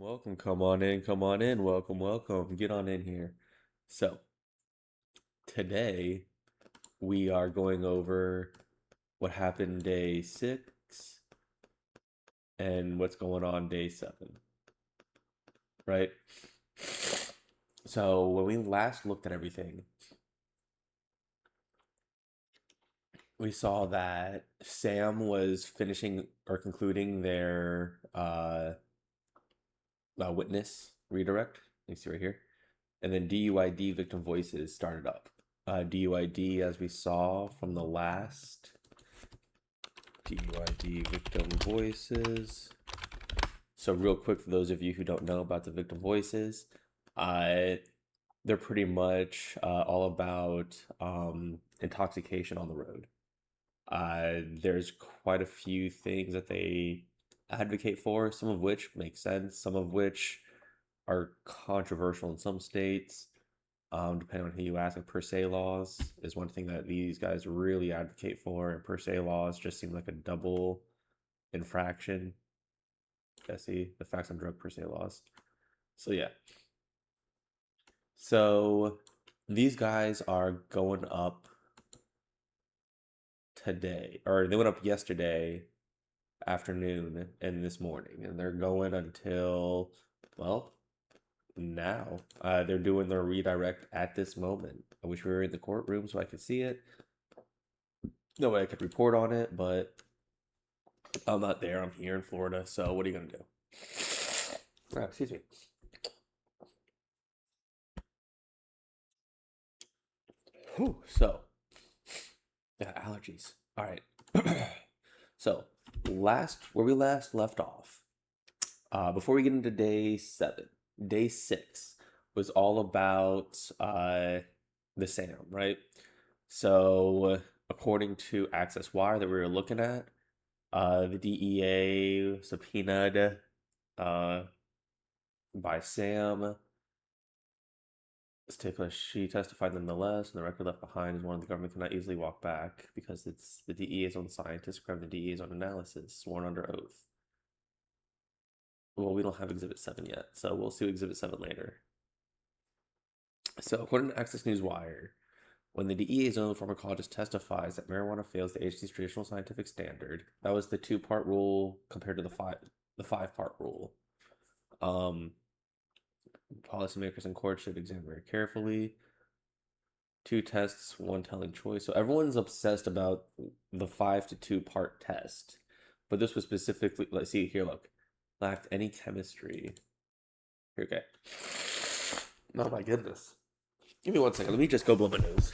Welcome. Come on in. Welcome. Get on in here. So, today we are going over what happened day 6 and what's going on day 7, right? So, when we last looked at everything, we saw that Sam was finishing or concluding their witness redirect. You see right here. And then DUID Victim Voices started up. DUID, as we saw from the last DUID Victim Voices. So real quick, for those of you who don't know about the Victim Voices, they're pretty much all about intoxication on the road. There's quite a few things that they advocate for, some of which make sense, some of which are controversial in some states. Depending on who you ask, like per se laws is one thing that these guys really advocate for, and per se laws just seem like a double infraction. Jesse, the facts on drug per se laws. So yeah. So these guys are going up today, or they went up yesterday afternoon and this morning, and they're going until, well, now. They're doing their redirect at this moment. I wish we were in the courtroom so I could see it. No way I could report on it, but I'm not there. I'm here in Florida, so what are you gonna do? Excuse me. Whew, so, yeah, allergies. All right. So, where we last left off, before we get into day 7, day 6 was all about the Sam, right? So, according to Access Wire that we were looking at, the DEA subpoenaed by Sam. She testified nonetheless, and the record left behind is one the government cannot easily walk back because it's the DEA's own scientists, the DEA's own analysis, sworn under oath. Well, we don't have Exhibit 7 yet, so we'll see Exhibit 7 later. So, according to Access News Wire, when the DEA's own pharmacologist testifies that marijuana fails the agency's traditional scientific standard, that was the 2-part rule compared to the 5-part rule. Policymakers in court should examine very carefully. 2 tests, 1 telling choice. So everyone's obsessed about the 5 to 2-part test, but this was specifically. Let's see here. Look, lacked any chemistry. Here, okay. Oh my goodness. Give me 1 second. Let me just go blow my nose.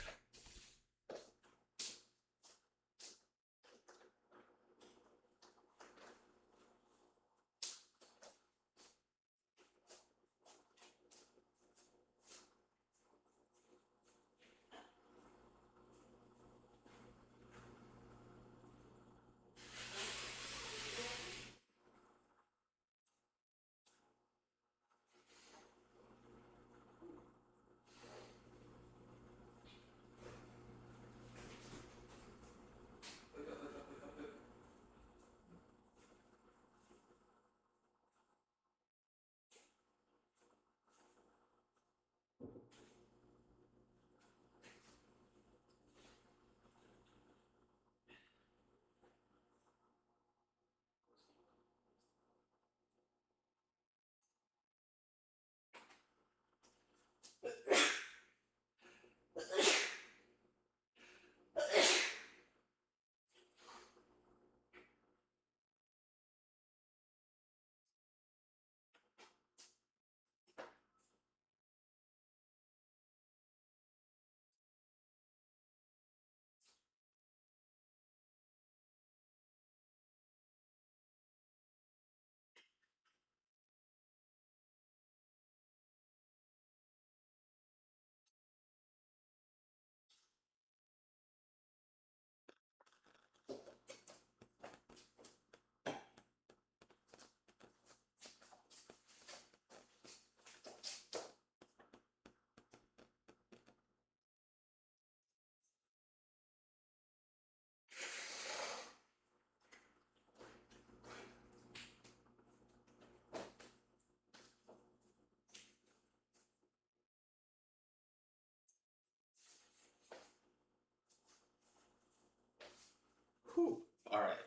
Whew. All right.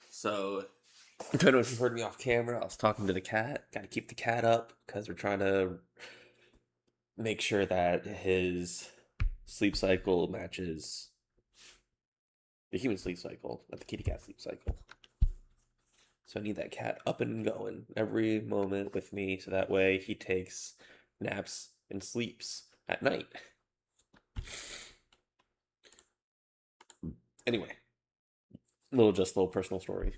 So, I don't know if you heard me off camera. I was talking to the cat. Got to keep the cat up because we're trying to make sure that his sleep cycle matches the human sleep cycle, not the kitty cat sleep cycle. So I need that cat up and going every moment with me so that way he takes naps and sleeps at night. Anyway, just a little personal story.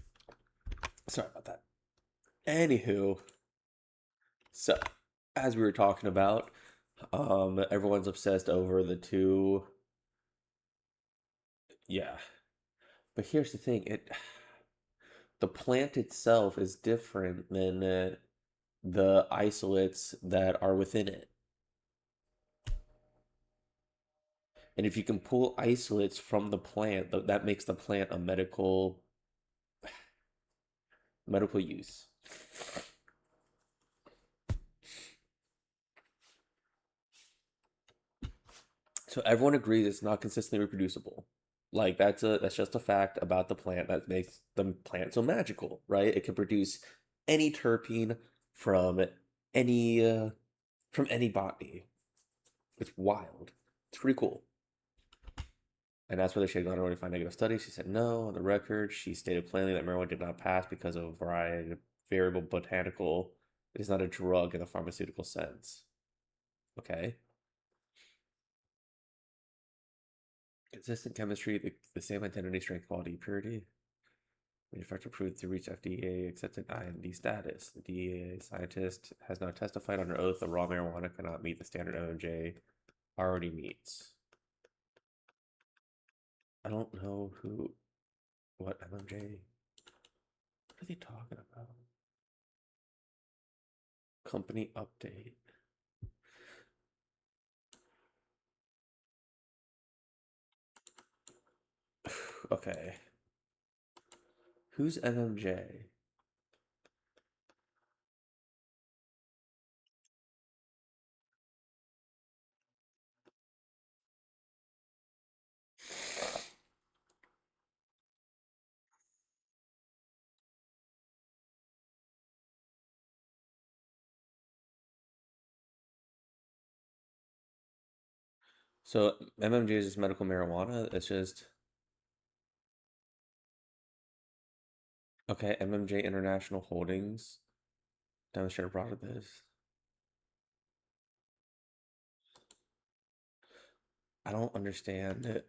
Sorry about that. Anywho, so as we were talking about, everyone's obsessed over the two. Yeah, but here's the thing: the plant itself is different than the isolates that are within it. And if you can pull isolates from the plant, that makes the plant a medical use. So everyone agrees it's not consistently reproducible. Like that's just a fact about the plant that makes the plant so magical, right? It can produce any terpene from any uh, from any botany. It's wild. It's pretty cool. And that's whether she had gone on to find negative studies. She said no. On the record, she stated plainly that marijuana did not pass because of a variety of variable botanical. It is not a drug in the pharmaceutical sense. Okay. Consistent chemistry, the same identity, strength, quality, purity. Manufacturer approved to reach FDA accepted IND status. The DEA scientist has now testified under oath that raw marijuana cannot meet the standard MMJ already meets. I don't know what MMJ. What are they talking about? Company update. Okay. Who's MMJ? So MMJ is just medical marijuana. It's just okay. MMJ International Holdings demonstrator brought this. I don't understand it.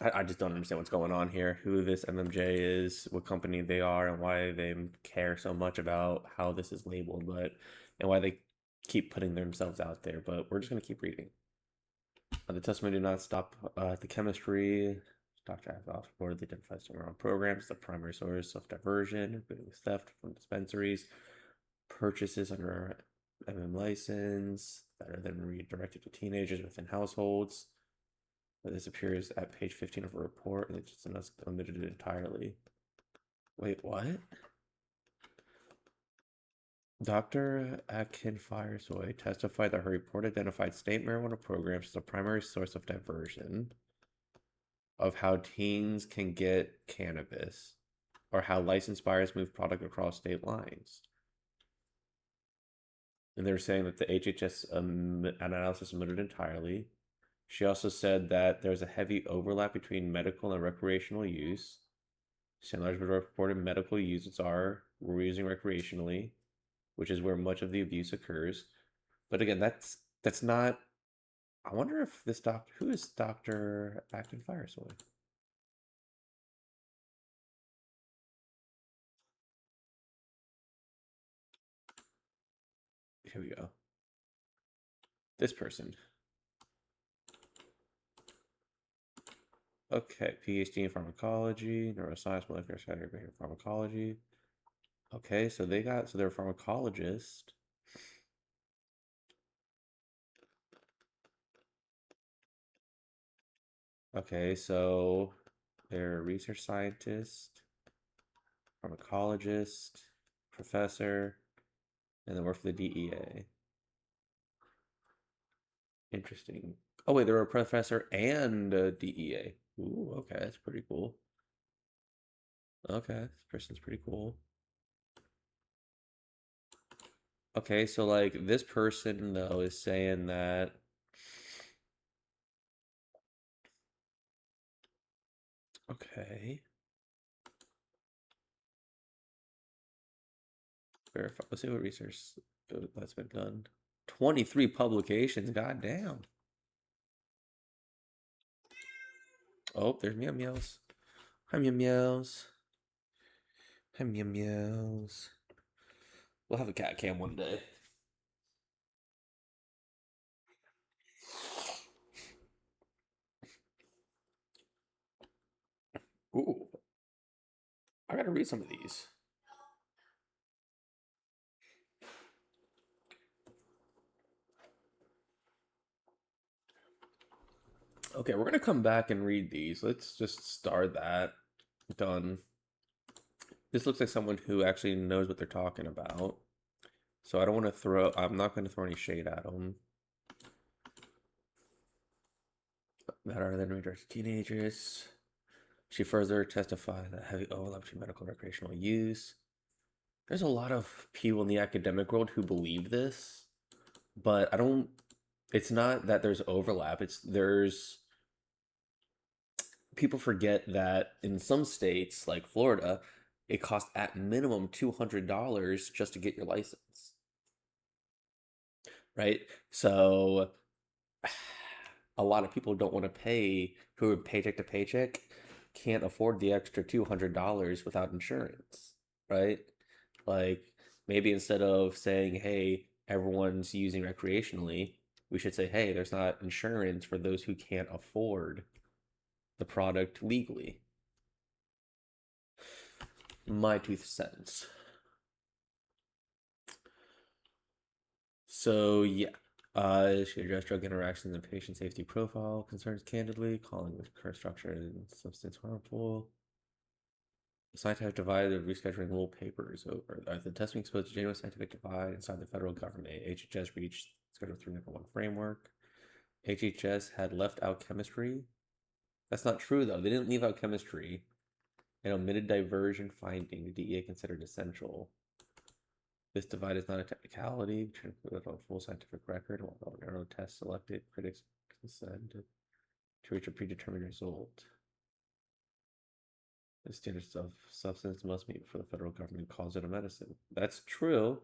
I just don't understand what's going on here. Who this MMJ is, what company they are, and why they care so much about how this is labeled, and why they keep putting themselves out there. But we're just gonna keep reading. The testimony did not stop the chemistry. Dr. Azoff reportedly identified some wrong programs, the primary source of diversion, including theft from dispensaries, purchases under MM license that are then redirected to teenagers within households. This appears at page 15 of a report, and it's just omitted it entirely. Wait, what? Dr. Atkin Firesoy testified that her report identified state marijuana programs as a primary source of diversion of how teens can get cannabis, or how licensed buyers move product across state lines. And they're saying that the HHS analysis omitted entirely. She also said that there's a heavy overlap between medical and recreational use. Large reported medical uses we're using recreationally, which is where much of the abuse occurs. But again, that's not. I wonder if this doctor, who is Dr. Acton Firesoy? Here we go. This person. Okay, PhD in pharmacology, neuroscience, molecular science, pharmacology. Okay, so they're a pharmacologist. Okay, so they're a research scientist, pharmacologist, professor, and they work for the DEA. Interesting. Oh wait, they're a professor and a DEA. Ooh, okay, that's pretty cool. Okay, this person's pretty cool. Okay, so like this person though is saying that okay. Verify. Let's see what research that's been done. 23 publications. God damn. Oh, there's meow meows. Hi meow meows. Hi meow meows. We'll have a cat cam one day. Ooh, I gotta read some of these. Okay, we're gonna come back and read these. Let's just start that. Done. This looks like someone who actually knows what they're talking about. So I don't want to throw, I'm not going to throw any shade at them. That are then redirected teenagers. She further testified that heavy overlap between medical and recreational use. There's a lot of people in the academic world who believe this, but I don't, it's not that there's overlap. There's, people forget that in some states, like Florida, it costs at minimum $200 just to get your license, right? So a lot of people don't want to pay, who are paycheck to paycheck, can't afford the extra $200 without insurance, right? Like maybe instead of saying, hey, everyone's using recreationally, we should say, hey, there's not insurance for those who can't afford the product legally. My 2 cents. So yeah, she addressed drug interactions and patient safety profile concerns candidly, calling the current structure and substance harmful. The scientific divide of rescheduling rule papers over. The testing exposed a genuine scientific divide inside the federal government. HHS reached Schedule 3 number 1 framework. HHS had left out chemistry. That's not true though. They didn't leave out chemistry. An omitted diversion finding the DEA considered essential. This divide is not a technicality, which included a full scientific record, while narrow tests selected, critics consented to reach a predetermined result. The standards of substance must meet before the federal government calls it a medicine. That's true,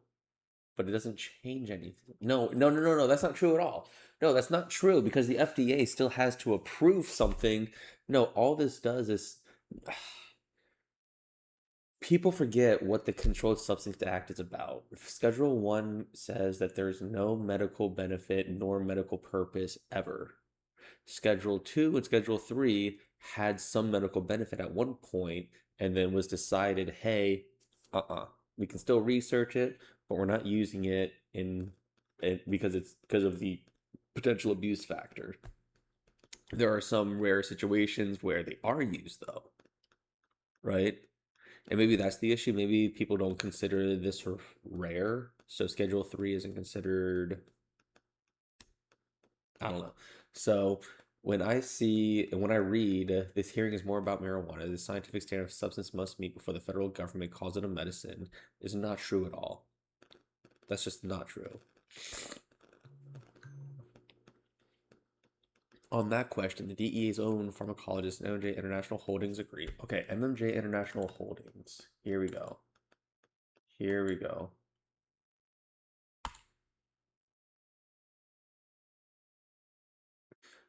but it doesn't change anything. No. That's not true at all. No, that's not true because the FDA still has to approve something. No, all this does is people forget what the Controlled Substance Act is about. Schedule 1 says that there's no medical benefit nor medical purpose ever. Schedule 2 and Schedule 3 had some medical benefit at one point and then was decided, hey, we can still research it, but we're not using it because of the potential abuse factor. There are some rare situations where they are used though, right? And maybe that's the issue. Maybe people don't consider this rare, so Schedule 3 isn't considered. I don't know. So when I read this hearing is more about marijuana, the scientific standard of substance must meet before the federal government calls it a medicine, is not true at all. That's just not true. On that question, the DEA's own pharmacologist and MMJ International Holdings agree. Okay, MMJ International Holdings. Here we go. Here we go.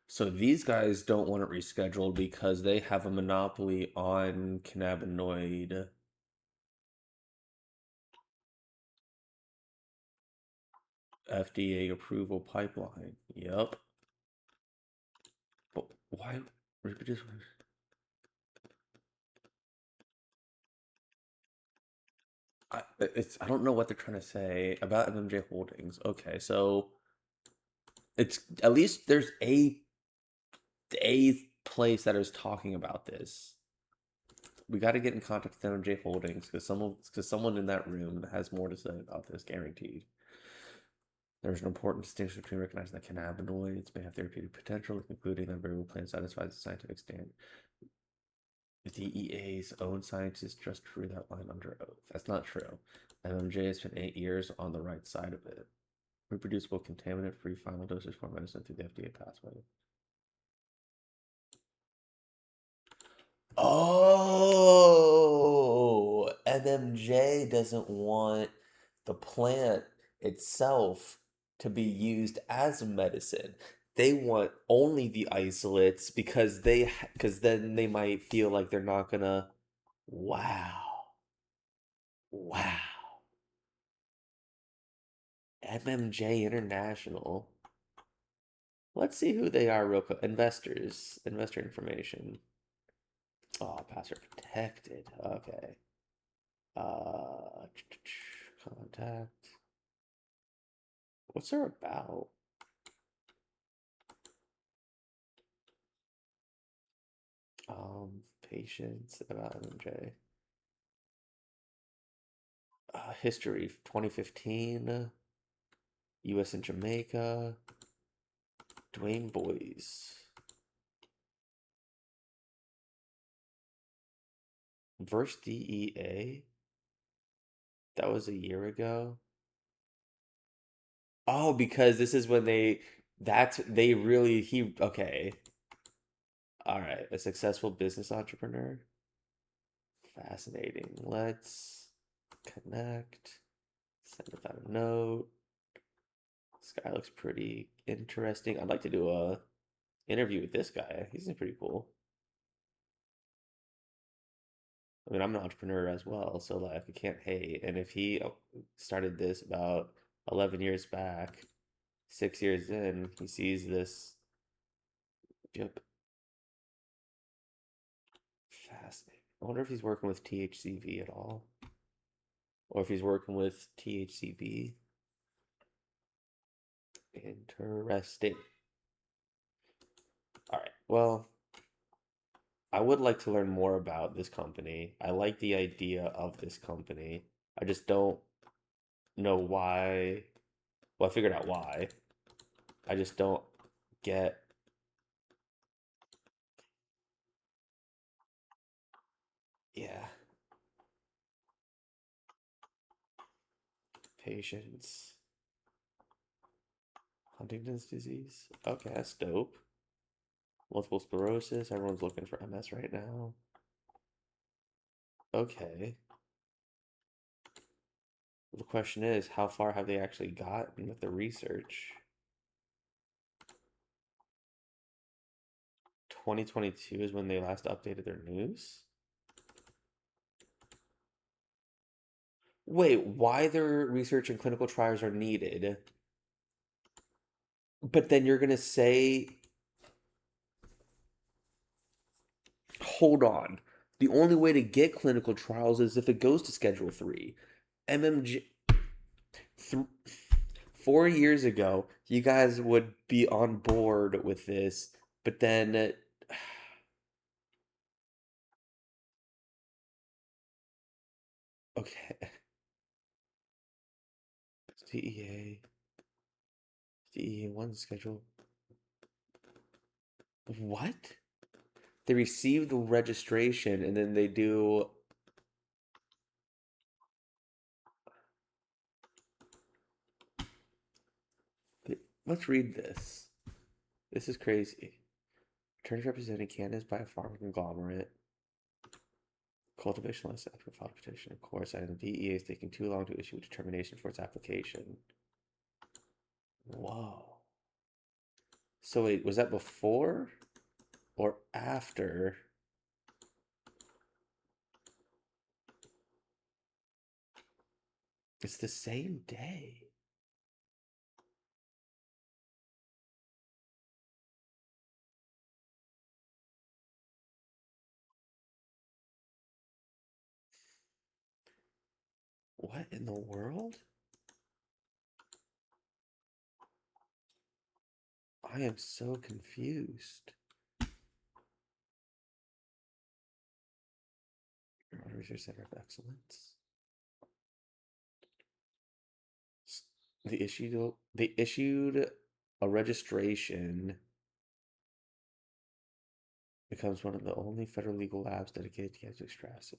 So these guys don't want it rescheduled because they have a monopoly on cannabinoid. FDA approval pipeline. Yep. But why? I don't know what they're trying to say about MMJ Holdings. Okay, so it's at least there's a place that is talking about this. We got to get in contact with MMJ Holdings because someone in that room has more to say about this, guaranteed. There's an important distinction between recognizing that cannabinoids may have therapeutic potential and concluding that variable plan satisfies the scientific standard. The DEA's own scientists just drew that line under oath. That's not true. MMJ has spent 8 years on the right side of it. Reproducible, contaminant-free final dosage form medicine through the FDA pathway. Oh, MMJ doesn't want the plant itself to be used as medicine. They want only the isolates because then they might feel like they're not gonna. Wow. Wow. MMJ International. Let's see who they are real quick. Investors. Investor information. Oh, password protected. Okay. Uh, contact. What's her about? Patients about MJ. History 2015. U.S. and Jamaica. Dwayne Boys. Versus DEA. That was a year ago. Oh, because this is when they really he okay. All right, a successful business entrepreneur. Fascinating. Let's connect. Send without a note. This guy looks pretty interesting. I'd like to do a interview with this guy. He seems pretty cool. I mean, I'm an entrepreneur as well, so like I can't hate. And if he started this about 11 years back, 6 years in, he sees this. Yep, fascinating. I wonder if he's working with THCV at all, or if he's working with THCB. Interesting. All right. Well, I would like to learn more about this company. I like the idea of this company. I just don't know why. Well, I figured out why. I just don't get. Yeah, patients. Huntington's disease. Okay, that's dope. Multiple sclerosis. Everyone's looking for MS right now. Okay. The question is, how far have they actually gotten with the research? 2022 is when they last updated their news? Wait, why their research and clinical trials are needed? But then you're gonna say, hold on. The only way to get clinical trials is if it goes to Schedule 3. MMG. Th- 4 years ago, you guys would be on board with this, but then. Okay. DEA. DEA1 schedule. What? They receive the registration and then they do. Let's read this. This is crazy. Attorneys representing Cannabis by a pharma conglomerate. Cultivation license after filed petition. Of course, and the DEA is taking too long to issue a determination for its application. Whoa. So wait, was that before or after? It's the same day. What in the world? I am so confused. Research Center of Excellence. They issued a registration, becomes one of the only federal legal labs dedicated to cannabis extraction.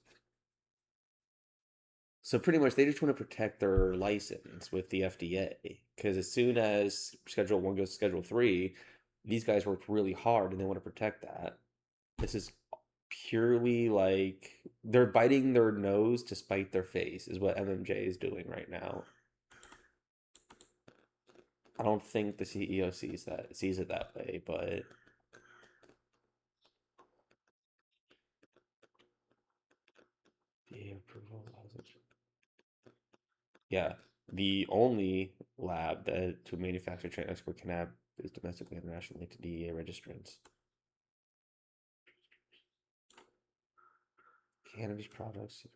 So pretty much they just want to protect their license with the FDA because as soon as Schedule 1 goes to Schedule 3, these guys worked really hard and they want to protect that. This is purely like they're biting their nose to spite their face is what MMJ is doing right now. I don't think the CEO sees it that way, but the approval allows it. Yeah, the only lab that to manufacture, train, export cannabis is domestically and internationally to DEA registrants. Cannabis products.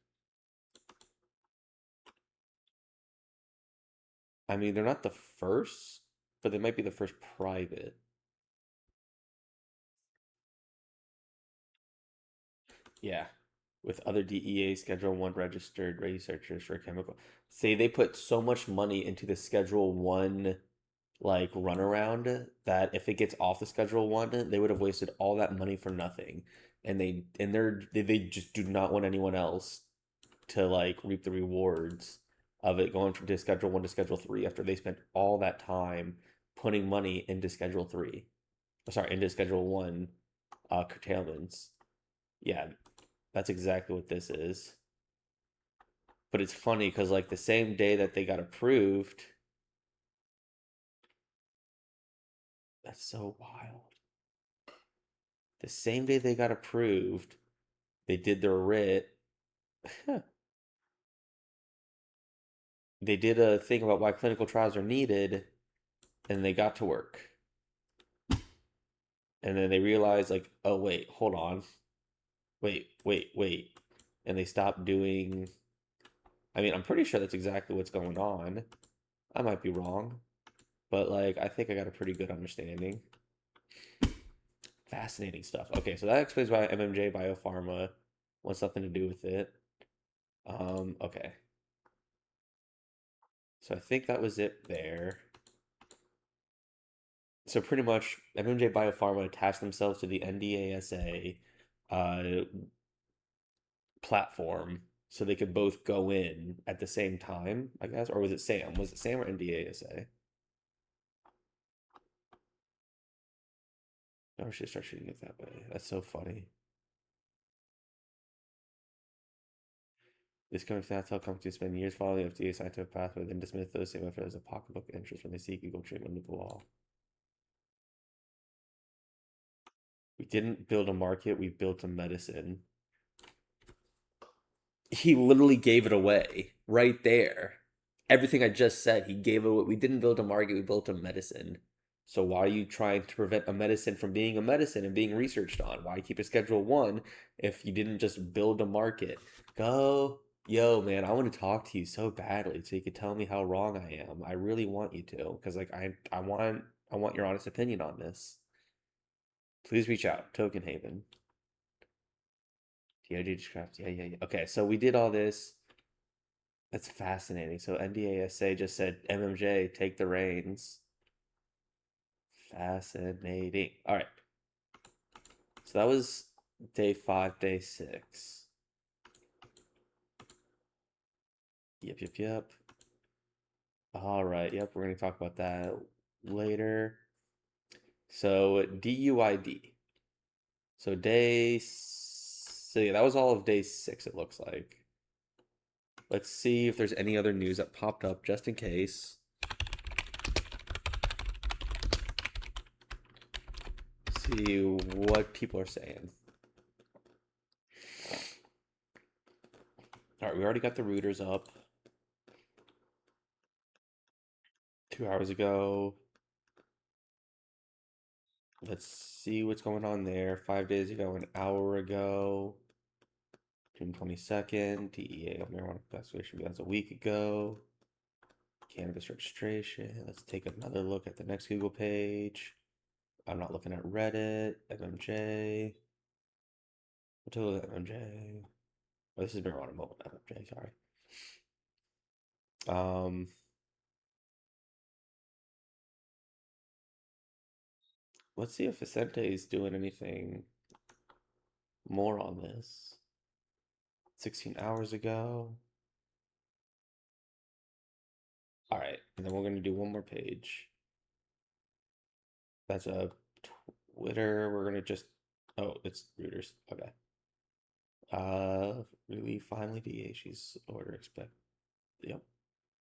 I mean, they're not the first, but they might be the first private. Yeah, with other DEA Schedule 1 registered researchers for chemical. Say they put so much money into the Schedule 1 like runaround that if it gets off the Schedule 1, they would have wasted all that money for nothing. And they just do not want anyone else to like reap the rewards of it going from Schedule 1 to Schedule 3 after they spent all that time putting money into Schedule 3. Sorry, into Schedule 1 curtailments. Yeah, that's exactly what this is. But it's funny because like the same day that they got approved, that's so wild. The same day they got approved, they did their writ. They did a thing about why clinical trials are needed, and they got to work. And then they realized, like, oh wait, hold on, wait, and they stopped doing. I mean, I'm pretty sure that's exactly what's going on. I might be wrong, but like, I think I got a pretty good understanding. Fascinating stuff. Okay, so that explains why MMJ Biopharma wants something to do with it. Okay. So I think that was it there. So pretty much MMJ Biopharma attached themselves to the NDASA uh, platform so they could both go in at the same time, I guess. Or was it Sam? Was it Sam or NDASA? I should start shooting it that way. That's so funny. This company tell companies to spend years following the FDA scientific pathway, then dismiss those same efforts as a pocketbook interest when they seek legal treatment with the law. We didn't build a market, we built a medicine. He literally gave it away right there. Everything I just said, he gave it away. We didn't build a market, we built a medicine. So why are you trying to prevent a medicine from being a medicine and being researched on? Why keep a Schedule 1 if you didn't just build a market? Go, yo, man, I want to talk to you so badly so you could tell me how wrong I am. I really want you to, because like I want your honest opinion on this. Please reach out. TokenHaven. DOD describes. Yeah. Okay, so we did all this. That's fascinating. So NDASA just said, MMJ, take the reins. Fascinating. All right. So that was day 5, day 6. Yep. All right. Yep, we're going to talk about that later. So DUID. So yeah, that was all of day 6, it looks like. Let's see if there's any other news that popped up just in case. See what people are saying. All right, we already got the routers up 2 hours ago. Let's see what's going on there. 5 days ago, an hour ago, June 22nd, DEA on marijuana classification. That's a week ago. Cannabis registration. Let's take another look at the next Google page. I'm not looking at Reddit. MMJ. We'll take a look at MMJ. Oh, this is marijuana moment. MMJ, sorry. Let's see if Vicente is doing anything more on this. 16 hours ago. All right, and then we're gonna do one more page. That's a Twitter. We're gonna just. Oh, it's Reuters. Okay. Really finally DA. She's order expect. Yep.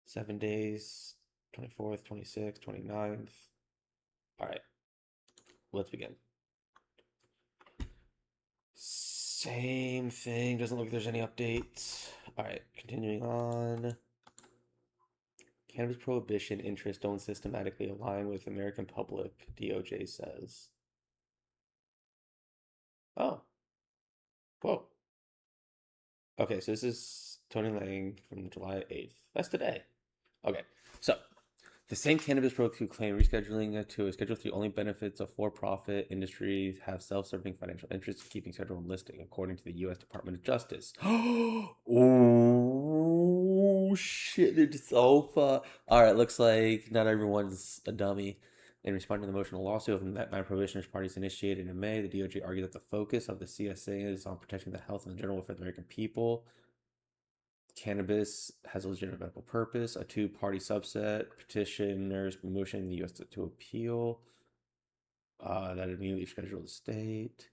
7 days. 24th, 26th, 29th. All right. Let's begin. Same thing. Doesn't look like there's any updates. All right. Continuing on. Cannabis prohibition interests don't systematically align with American public, DOJ says. Oh, whoa. Okay, so this is Tony Lang from July 8th. That's today. Okay, so the same cannabis probe who claim rescheduling to a Schedule 3 only benefits a for-profit industry have self-serving financial interests in keeping Schedule 1 listing, according to the U.S. Department of Justice. Oh, shit, it's over. All right, looks like not everyone's a dummy. In responding to the motion, a lawsuit of nine prohibitionist parties initiated in May, the DOJ argued that the focus of the CSA is on protecting the health and the general welfare of the American people. Cannabis has a legitimate medical purpose. A two-party subset petitioners motion the U.S. to appeal. That immediately scheduled the state.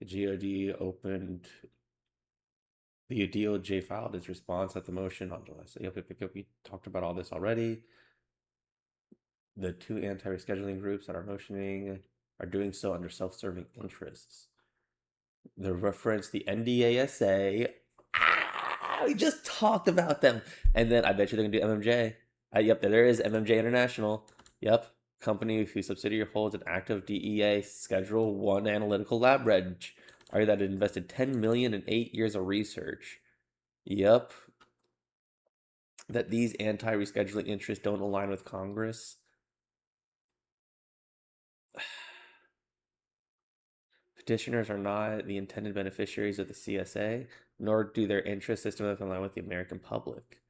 The GOD opened. The DOJ filed its response at the motion on July. So, yep, we talked about all this already. The two anti-rescheduling groups that are motioning are doing so under self-serving interests. They reference the NDASA. We just talked about them. And then I bet you they're going to do MMJ. Yep, there is MMJ International. Yep, company whose subsidiary holds an active DEA Schedule 1 analytical lab reg. Argued that it invested $10 million in 8 years of research. Yep. That these anti-rescheduling interests don't align with Congress. Petitioners are not the intended beneficiaries of the CSA, nor do their interests systematically align with the American public.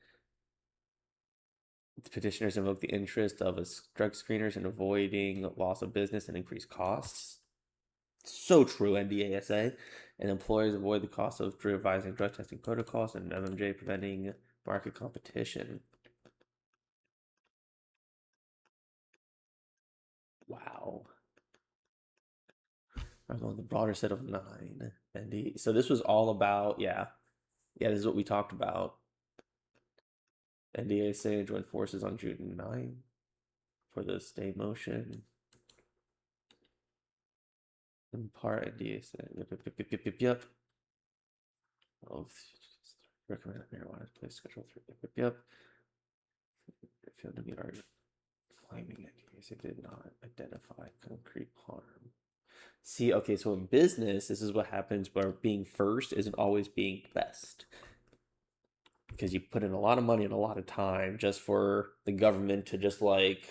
The petitioners invoke the interest of drug screeners in avoiding loss of business and increased costs. So true, NDASA. And employers avoid the cost of revising drug testing protocols, and MMJ preventing market competition. Wow. I'm going the broader set of 9. So this was all about, yeah, this is what we talked about. NDASA joined forces on June 9 for the stay motion. In part, NDASA. Yep. Oh, recommend marijuana place Schedule 3. Yep. If you have to meet argument claiming NDASA did not identify concrete harm. See, okay, so in business, this is what happens where being first isn't always being best. Because you put in a lot of money and a lot of time just for the government to just like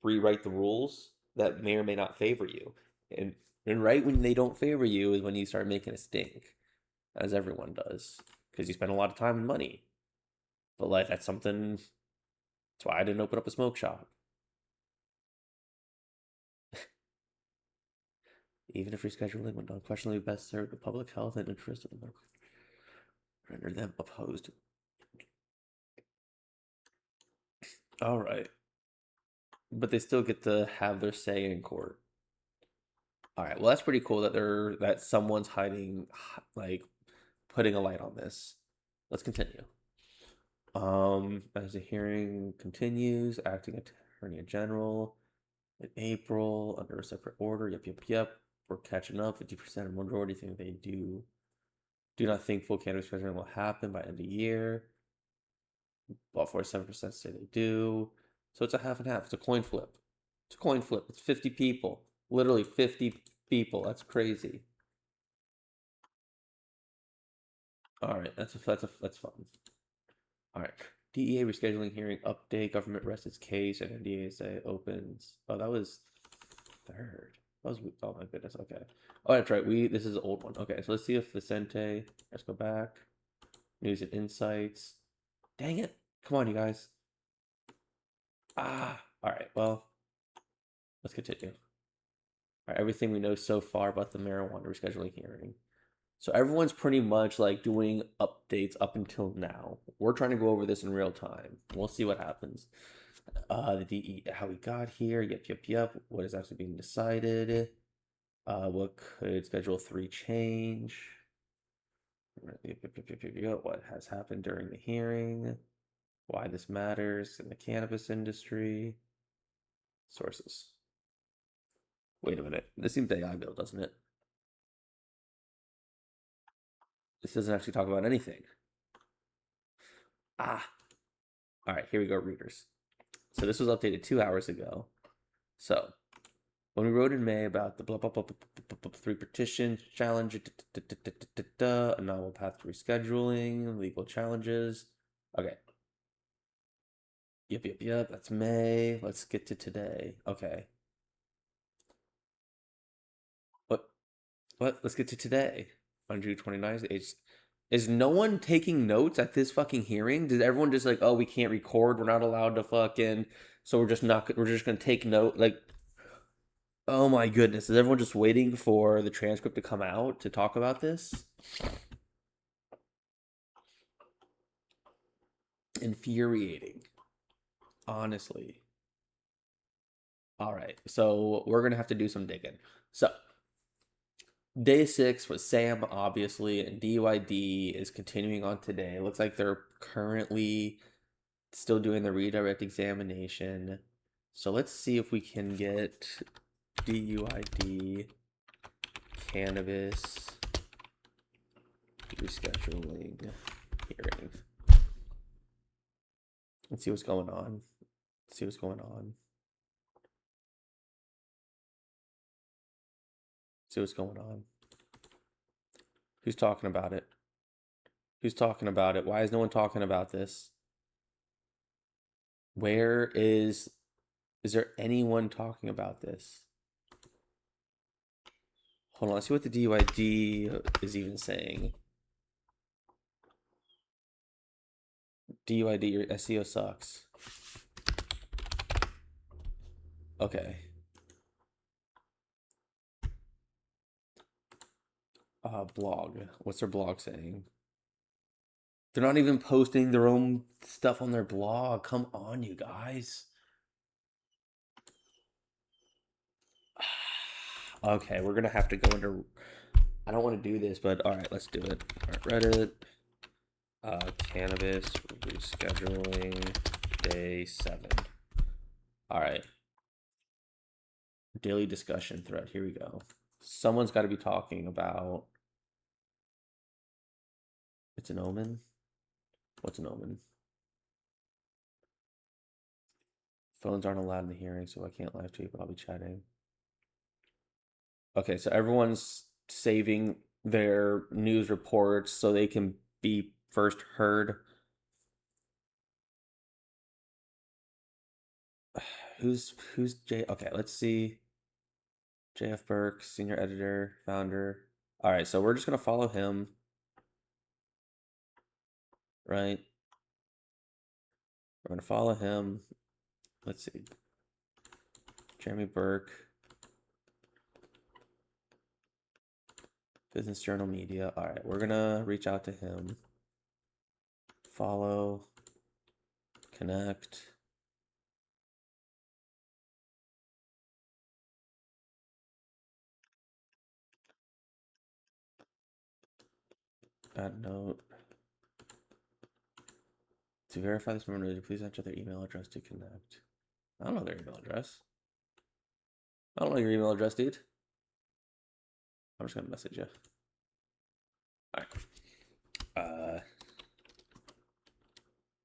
rewrite the rules that may or may not favor you. And right when they don't favor you is when you start making a stink, as everyone does, because you spend a lot of time and money. But like that's something. That's why I didn't open up a smoke shop. Even if rescheduling would unquestionably best serve the public health and interest of the market, render them opposed. All right, but they still get to have their say in court. All right, well that's pretty cool that someone's hiding, like putting a light on this. Let's continue. As the hearing continues, acting attorney general in April under a separate order. Yep. We're catching up. 50% of majority think they do not think full cannabis president will happen by end of year. About 47% say they do. So it's a half and half. It's a coin flip. It's 50 people. Literally 50 people. That's crazy. All right, that's fun. All right. DEA rescheduling hearing update. Government rests its case, and NDASA opens. Oh, that was third. Oh my goodness. Okay. Oh, that's right. This is an old one. Okay, so let's see if Vicente. Let's go back. News and insights. Dang it! Come on, you guys. All right. Well, let's continue. right, everything we know so far about the marijuana rescheduling hearing. So everyone's pretty much like doing updates up until now. We're trying to go over this in real time. We'll see what happens. The DE, how we got here. Yep. What is actually being decided? What could Schedule 3 change? What has happened during the hearing? Why this matters in the cannabis industry? Sources. Wait a minute. This seems AI build, doesn't it? This doesn't actually talk about anything. All right, here we go, readers. So this was updated 2 hours ago. So when we wrote in May about the blah blah blah, blah 3 petition challenge, a novel path to rescheduling, legal challenges. Okay. Yep. That's May. Let's get to today. Okay. What? Let's get to today. On June 29th. Is no one taking notes at this fucking hearing? Did everyone just like, oh, we can't record, we're not allowed to fucking, so we're just gonna take note, like, oh my goodness, is everyone just waiting for the transcript to come out to talk about this? Infuriating, honestly. All right, so we're gonna have to do some digging. So day 6 was Sam, obviously, and DUID is continuing on today. It looks like they're currently still doing the redirect examination. So let's see if we can get DUID Cannabis Rescheduling hearing. Let's see what's going on. Who's talking about it? Why is no one talking about this? Is there anyone talking about this? Hold on, let's see what the DUID is even saying. DUID, your SEO sucks. Okay. Blog. What's their blog saying? They're not even posting their own stuff on their blog. Come on, you guys. Okay, we're gonna have to go into. I don't want to do this, but all right, let's do it. All right, Reddit. Cannabis rescheduling day 7. All right. Daily discussion thread. Here we go. Someone's got to be talking about. It's an omen. What's an omen? Phones aren't allowed in the hearing, so I can't live tweet, but I'll be chatting. Okay, so everyone's saving their news reports so they can be first heard. Who's J? Okay, let's see. JF Burke, senior editor, founder. All right, so we're just gonna follow him, right? We're gonna follow him. Let's see. Jeremy Burke, Business Journal Media. All right, we're gonna reach out to him. Follow, connect. Add note. To verify this member, please enter their email address to connect. I don't know their email address. I don't know your email address, dude. I'm just gonna message you. All right.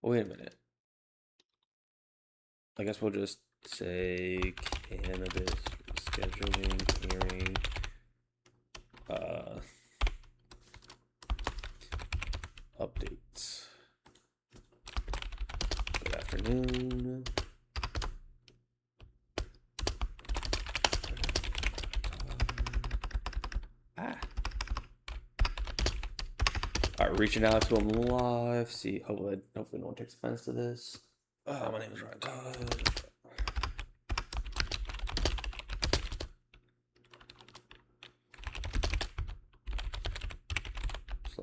Wait a minute. I guess we'll just say cannabis scheduling hearing. Updates. Good afternoon. All right, reaching out to him live. See, hopefully no one takes offense to this. My name is Ryan Todd.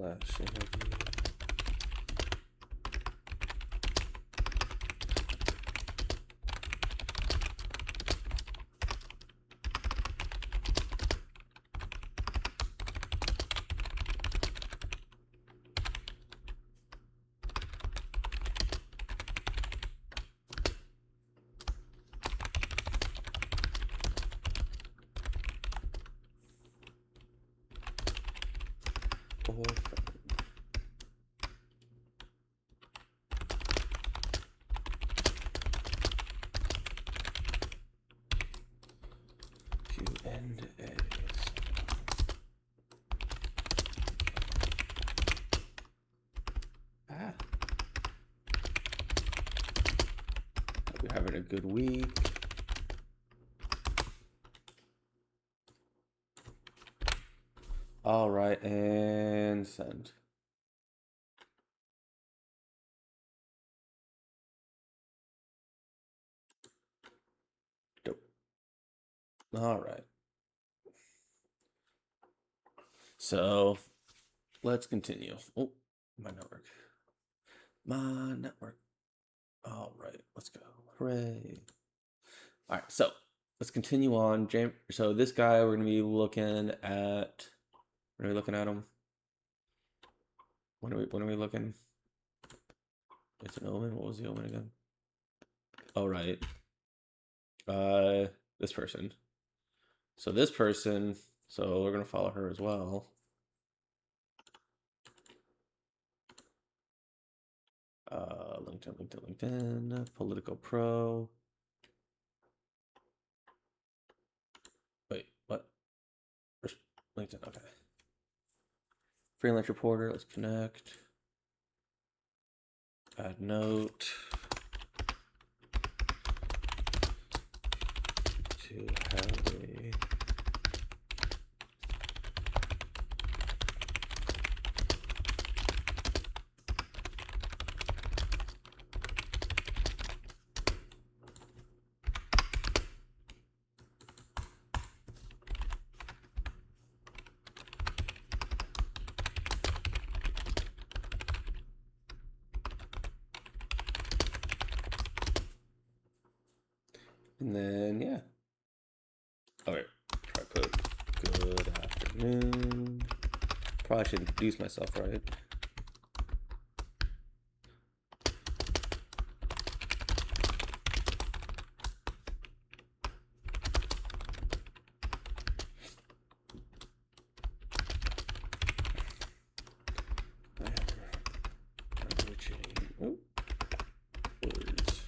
interview. Hope you're having a good week. All right, and send. Dope. All right. So let's continue. Oh, my network. My network. All right, let's go. Hooray. All right, so let's continue on. James. So this guy, we're gonna be looking at. When are we looking at him? When are we looking? It's an omen. What was the omen again? Oh, right. This person. So this person. So we're gonna follow her as well. LinkedIn, political pro. Wait, what? LinkedIn, okay. Freelance reporter, let's connect. Add note. To have a and then, yeah. All right, try put good afternoon. Probably should introduce myself, right? Words.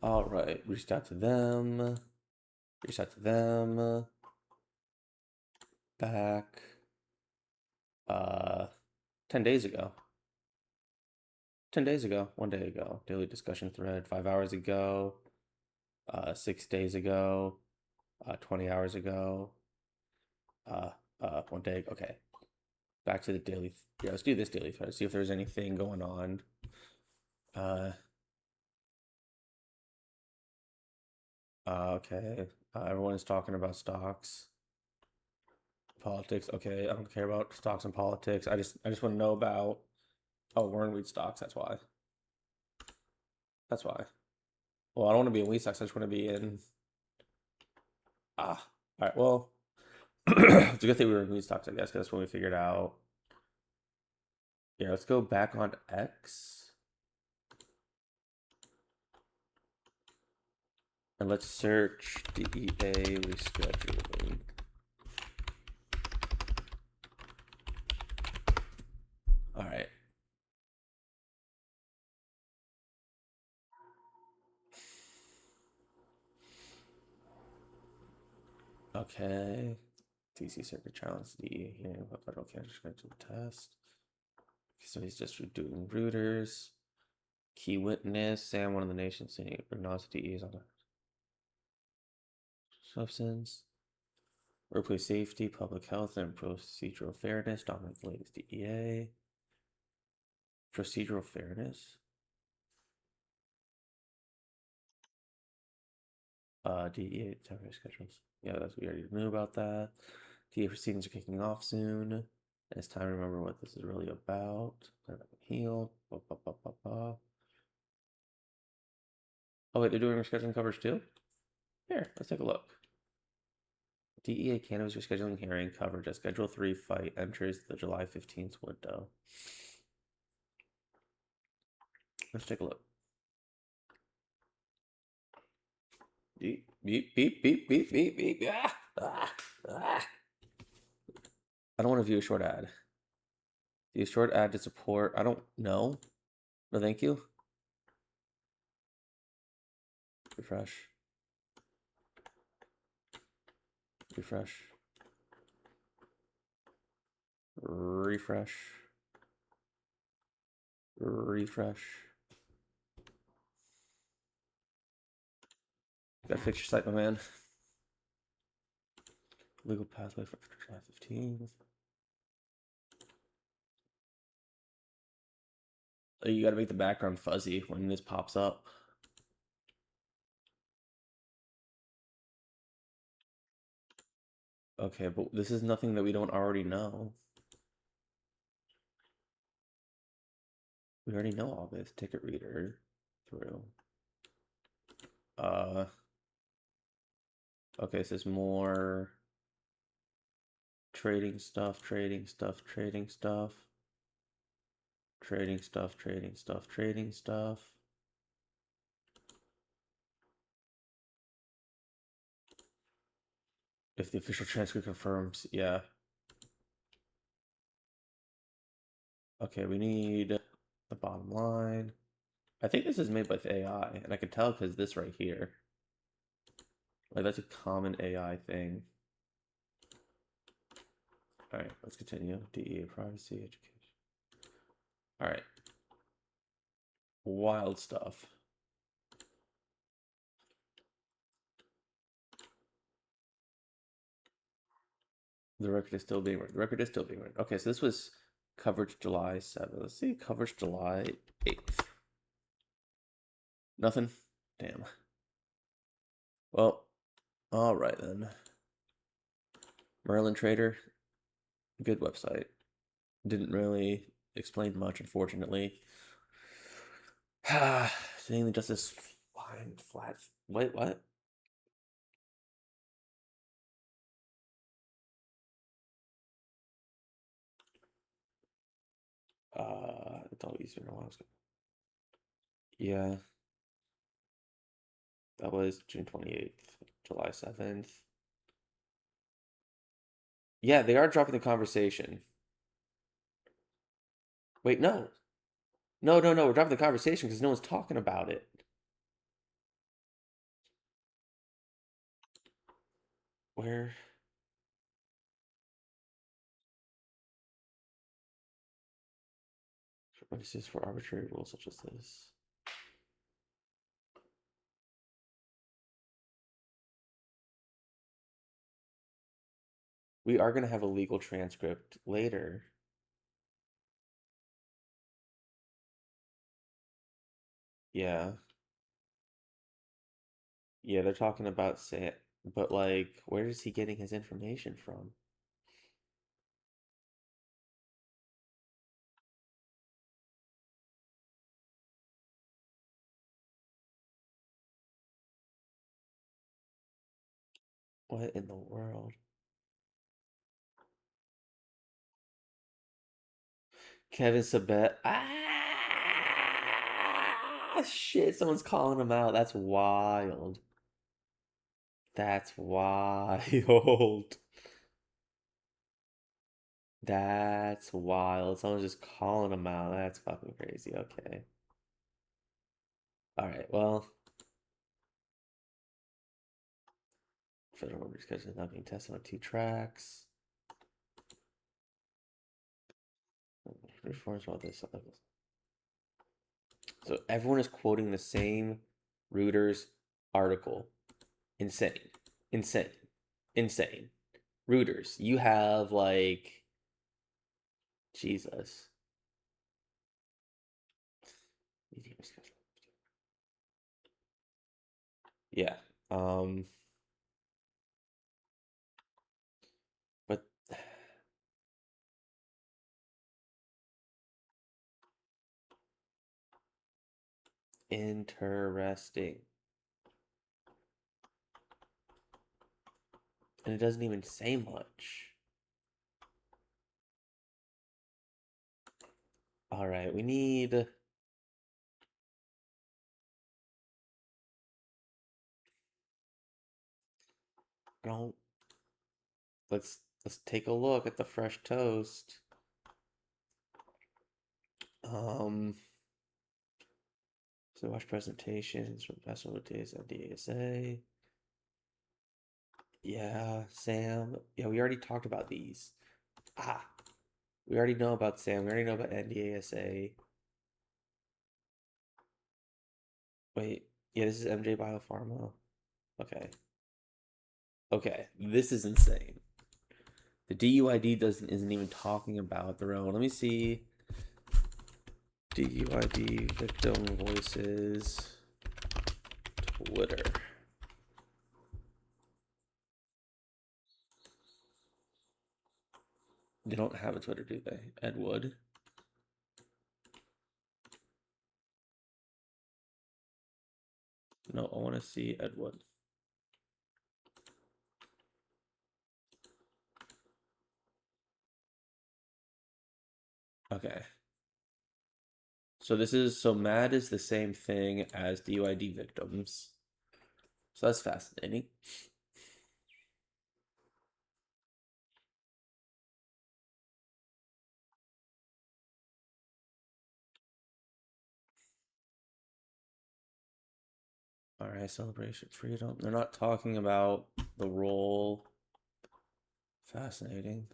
All right, reached out to them. Reached out to them. Back. 10 days ago. 10 days ago. 1 day ago. Daily discussion thread. 5 hours ago. 6 days ago. 20 hours ago. 1 day. Okay. Back to the daily. Yeah, let's do this daily thread. See if there's anything going on. Okay. Everyone is talking about stocks, politics. Okay, I don't care about stocks and politics. I just want to know about. Oh, we're in weed stocks. That's why. That's why. Well, I don't want to be in weed stocks. I just want to be in. All right. Well, it's a good thing we were in weed stocks, I guess, because that's when we figured out. Yeah, let's go back on X. And let's search DEA rescheduling. All right. Okay. DC Circuit challenge DEA hearing about federal cannabis to the test. So he's just doing rooters. Key witness, Sam, one of the nation's saying acknowledged DEA is on it. substance, workplace safety, public health, and procedural fairness. Dominant the latest DEA. Procedural fairness. DEA temporary schedules. Yeah, that's we already knew about that. DEA proceedings are kicking off soon. And it's time to remember what this is really about. Healed. Oh wait, they're doing rescheduling coverage too? Here, let's take a look. DEA Cannabis Rescheduling hearing coverage as Schedule 3 fight enters the July 15th window. Let's take a look. Beep, beep, beep, beep, beep, beep, beep. I don't want to view a short ad. View a short ad to support. I don't know. No, thank you. Refresh. Refresh. Refresh. Refresh. Gotta fix your site, my man. Legal pathway for July 15th. You gotta make the background fuzzy when this pops up. Okay, but this is nothing that we don't already know. We already know all this. Ticket reader through. Okay, so there's more trading stuff, trading stuff, trading stuff. Trading stuff, trading stuff, trading stuff. If the official transcript confirms, yeah. Okay, we need the bottom line. I think this is made with AI, and I can tell because this right here. Like, that's a common AI thing. Alright, let's continue. DEA privacy, education. Alright. Wild stuff. The record is still being written. The record is still being written. Okay, so this was coverage July 7th. Let's see, coverage July 8th. Nothing? Damn. Well, alright then. Merlin Trader, good website. Didn't really explain much, unfortunately. Saying the justice fine, flat. Wait, what? It's all easier than a while ago. Yeah, that was June 28th, July 7th. Yeah, they are dropping the conversation. Wait, no. No, no, no, we're dropping the conversation because no one's talking about it. Where? What is this for arbitrary rules such as this? We are going to have a legal transcript later. Yeah. Yeah, they're talking about say, but like, where is he getting his information from? What in the world? Kevin Sabet. Ah, shit! Someone's calling him out. That's wild. That's wild. That's wild. Someone's just calling him out. That's fucking crazy. Okay. All right. Well, federal workers because it's not being tested on 2 tracks. Reforms about this. So everyone is quoting the same Reuters article. Insane. Insane. Insane. Rooters, you have like Jesus. Yeah. Um, but interesting. And it doesn't even say much. All right, we need. Don't. Let's take a look at the fresh toast. Um, so watch presentations from past days at DSA. Yeah, Sam. Yeah, we already talked about these. Ah, we already know about Sam. We already know about NDASA. Wait, yeah, this is MJ Biopharma. Okay. Okay, this is insane. The DUID isn't even talking about their own. Let me see. DUID Victim Voices Twitter. They don't have a Twitter, do they? Ed Wood. No, I want to see Ed Wood. Okay. So MAD is the same thing as DUID victims. So that's fascinating. All right, celebration freedom. They're not talking about the role. Fascinating.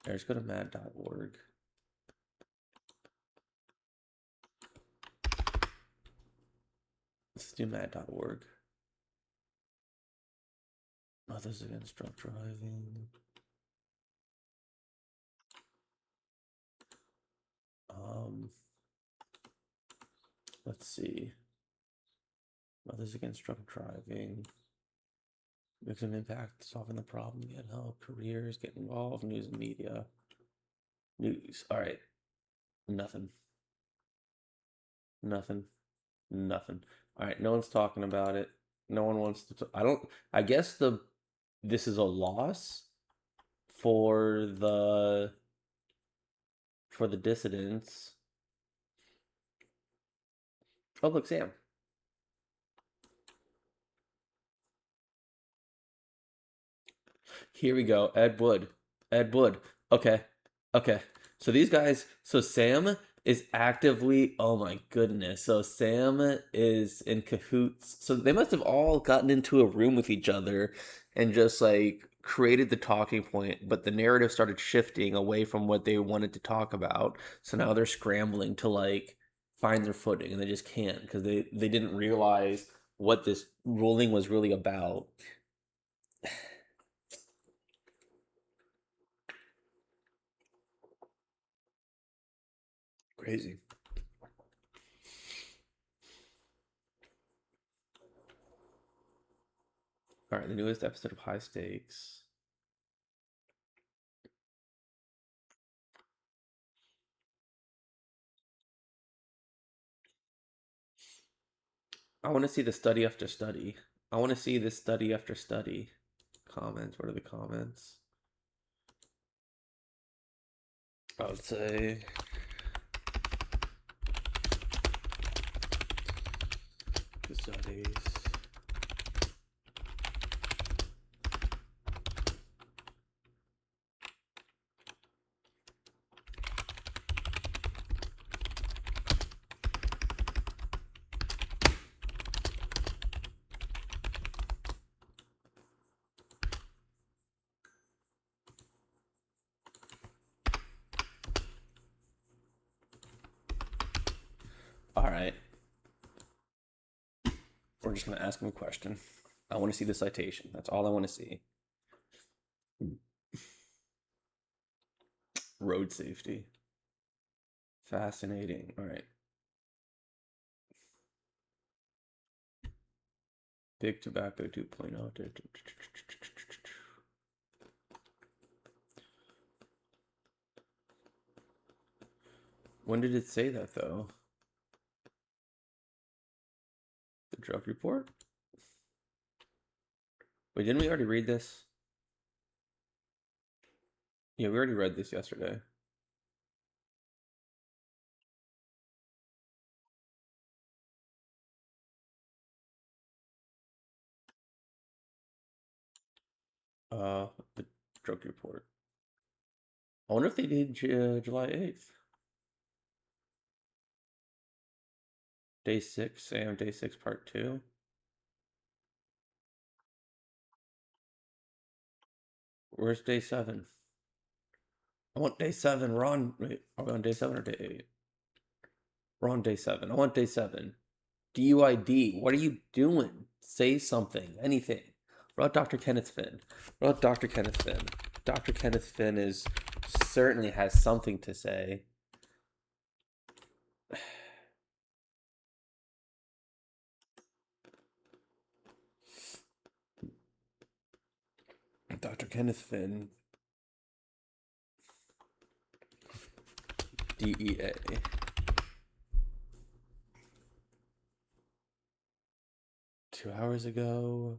Let's go to mad.org. Let's do mad.org. Mothers Against Drunk Driving. Let's see. Mothers Against Drunk Driving. Victim impact, solving the problem, get help, careers, get involved, news and media. News. All right. Nothing. Nothing. Nothing. All right. No one's talking about it. No one wants to. I don't. I guess this is a loss for the dissidents. Oh, look, Sam. Here we go. Ed Wood. Ed Wood. Okay. Okay. So these guys, so Sam is actively, oh my goodness. So Sam is in cahoots. So they must have all gotten into a room with each other and just like created the talking point, but the narrative started shifting away from what they wanted to talk about. So now they're scrambling to like find their footing and they just can't because they didn't realize what this ruling was really about. Crazy. All right, the newest episode of High Stakes. I want to see the study after study. I want to see this study after study. Comments. What are the comments? I would say the studies. All right. We're just going to ask him a question. I want to see the citation. That's all I want to see. Road safety. Fascinating. All right. Big Tobacco 2.0. When did it say that, though? The drug report? Wait, didn't we already read this? Yeah, we already read this yesterday. The drug report. I wonder if they did July 8th. Day 6, Sam, day 6, part 2. Where's day 7? I want day 7. We're on, wait, are we on day 7 or day 8? We're on day 7. I want day 7. DUID, what are you doing? Say something, anything. What about Dr. Kenneth Finn? What about Dr. Kenneth Finn? Dr. Kenneth Finn certainly has something to say. Dr. Kenneth Finn. DEA. Two hours ago.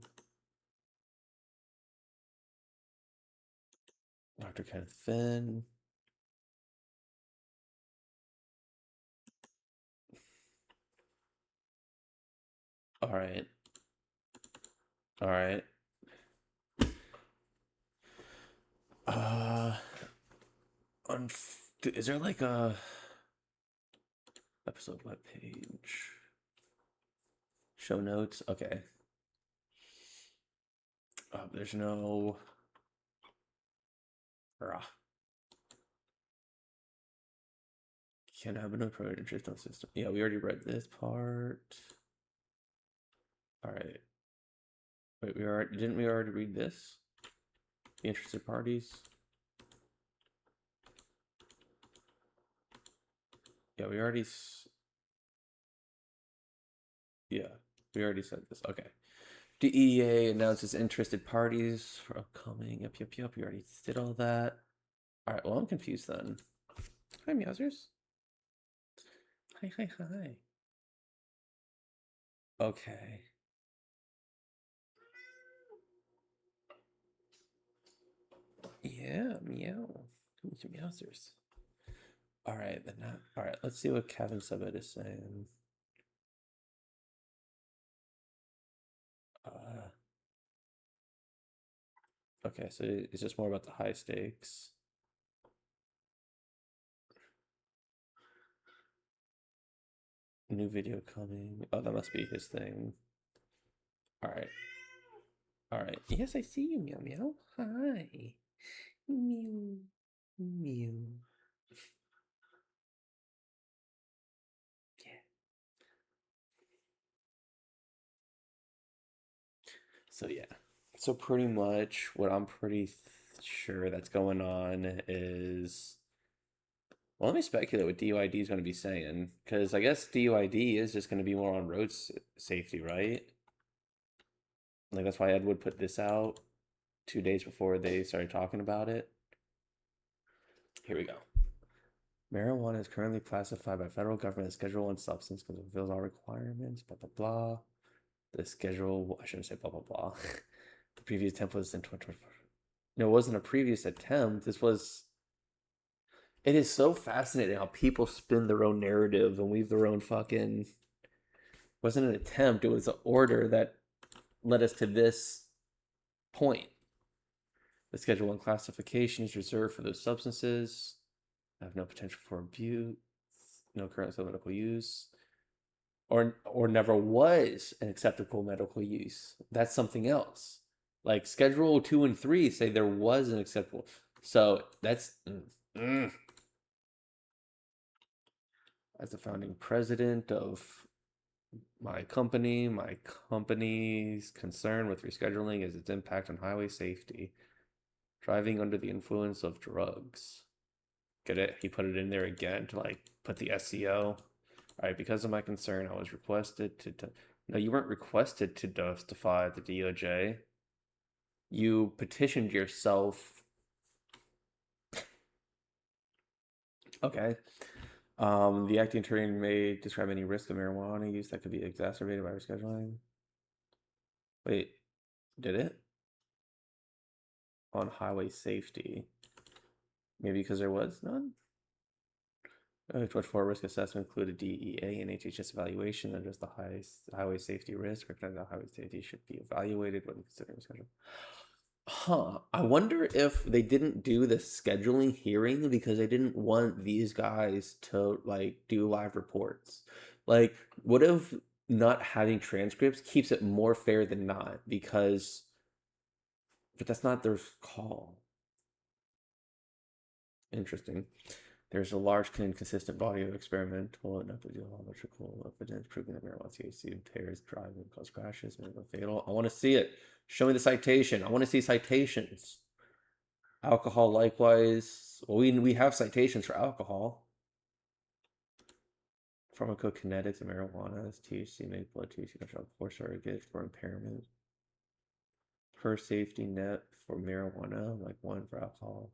Dr. Kenneth Finn. All right. All right. Is there like a episode web page? Show notes? Okay. There's no... Can't have no product interest on system. Yeah, we already read this part. All right. Wait, didn't we already read this? The interested parties. Yeah, we already. Yeah, we already said this. Okay. DEA announces interested parties for upcoming. Yep. We already did all that. All right. Well, I'm confused then. Hi, Meowsers. Hi. Okay. Yeah, meow. Meowsers. All right, then. All right. Let's see what Kevin Subbit is saying. Okay, so it's just more about the high stakes. New video coming. Oh, that must be his thing. All right. All right. Yes, I see you, meow meow. Hi. Mew. Mew. Yeah. So yeah. So pretty much what I'm pretty sure that's going on is, well, let me speculate what DUID is going to be saying, because I guess DUID is just going to be more on road safety, right? Like that's why Ed would put this out 2 days before they started talking about it. Here we go. Marijuana is currently classified by federal government as Schedule 1 substance because it fulfills all requirements, blah, blah, blah. The schedule, I shouldn't say blah, blah, blah. The previous attempt was in 2024. No, it wasn't a previous attempt. This was, it is so fascinating how people spin their own narrative and weave their own fucking, it wasn't an attempt, it was an order that led us to this point. The Schedule 1 classification is reserved for those substances have no potential for abuse, no current medical use, or never was an acceptable medical use. That's something else. Like Schedule 2 and 3 say there was an acceptable. So that's as the founding president of my company's concern with rescheduling is its impact on highway safety. Driving under the influence of drugs. Get it? He put it in there again to like put the SEO. All right, because of my concern, I was requested to. No, you weren't requested to justify the DOJ. You petitioned yourself. Okay. The acting attorney may describe any risk of marijuana use that could be exacerbated by rescheduling. Wait, did it? On highway safety. Maybe because there was none? 24 risk assessment included DEA and HHS evaluation that address the highway safety risk. Recognize that highway safety should be evaluated when considering schedule. Huh. I wonder if they didn't do the scheduling hearing because they didn't want these guys to like do live reports. Like, what if not having transcripts keeps it more fair than not? Because, but that's not their call. Interesting. There's a large and consistent body of experimental and epidemiological evidence proving that marijuana THC impairs driving and cause crashes, may be fatal. I want to see it. Show me the citation. I want to see citations. Alcohol, likewise. Well, we have citations for alcohol. Pharmacokinetics of marijuana. THC make blood THC control for surrogate for impairment. Per safety net for marijuana, like one for alcohol.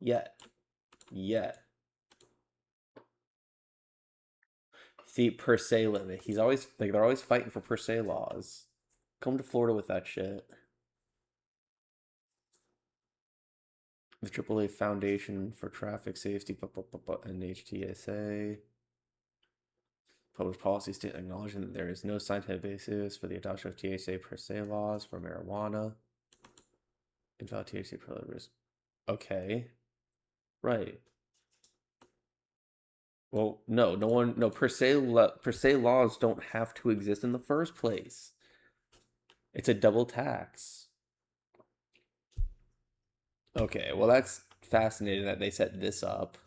Yet. See, per se limit. He's always like they're always fighting for per se laws. Come to Florida with that shit. The AAA Foundation for Traffic Safety and HTSA published policy statement acknowledging that there is no scientific basis for the adoption of THC per se laws for marijuana. Invalid THC per risk. Okay, right. Well, no per se laws don't have to exist in the first place. It's a double tax. Okay, well that's fascinating that they set this up.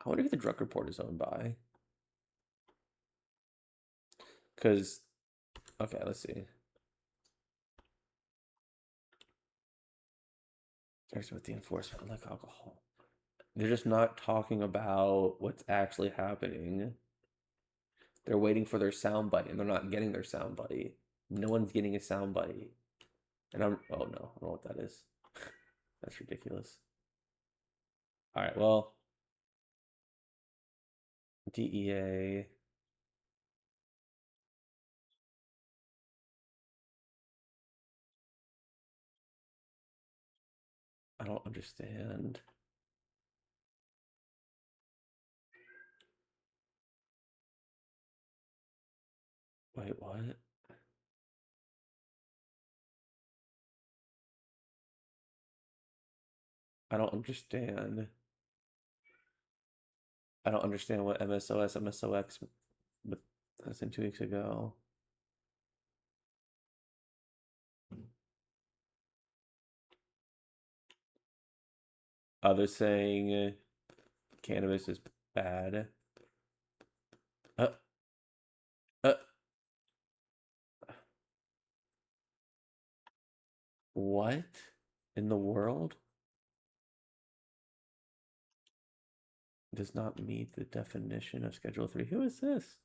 I wonder who the drug report is owned by. Because, okay, let's see. There's with the enforcement like alcohol. They're just not talking about what's actually happening. They're waiting for their soundbite, and they're not getting their soundbite. No one's getting a soundbite. And oh no, I don't know what that is. That's ridiculous. All right, well, DEA. I don't understand. Wait, what? I don't understand. I don't understand what MSOS, MSOX, but that's in 2 weeks ago. They're saying cannabis is bad. Uh, uh, what in the world does not meet the definition of Schedule 3? Who is this?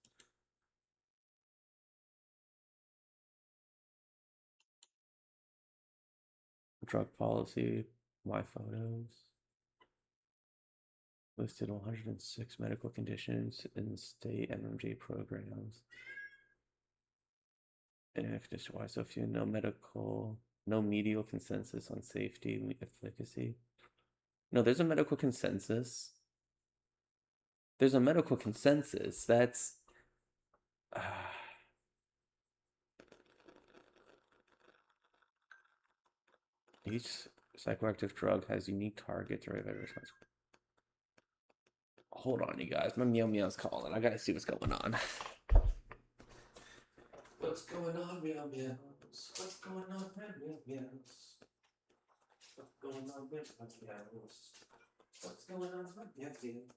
Drug policy, my photos. Listed 106 medical conditions in state MMJ programs. And condition wise, so few, no medial consensus on safety, efficacy. No, there's a medical consensus. There's a medical consensus. That's each psychoactive drug has unique targets or other response. Hold on, you guys. My meow meow's calling. I gotta see what's going on. What's going on, meow meows? What's going on, meow meows? What's going on, meow meows? What's going on, meow meows?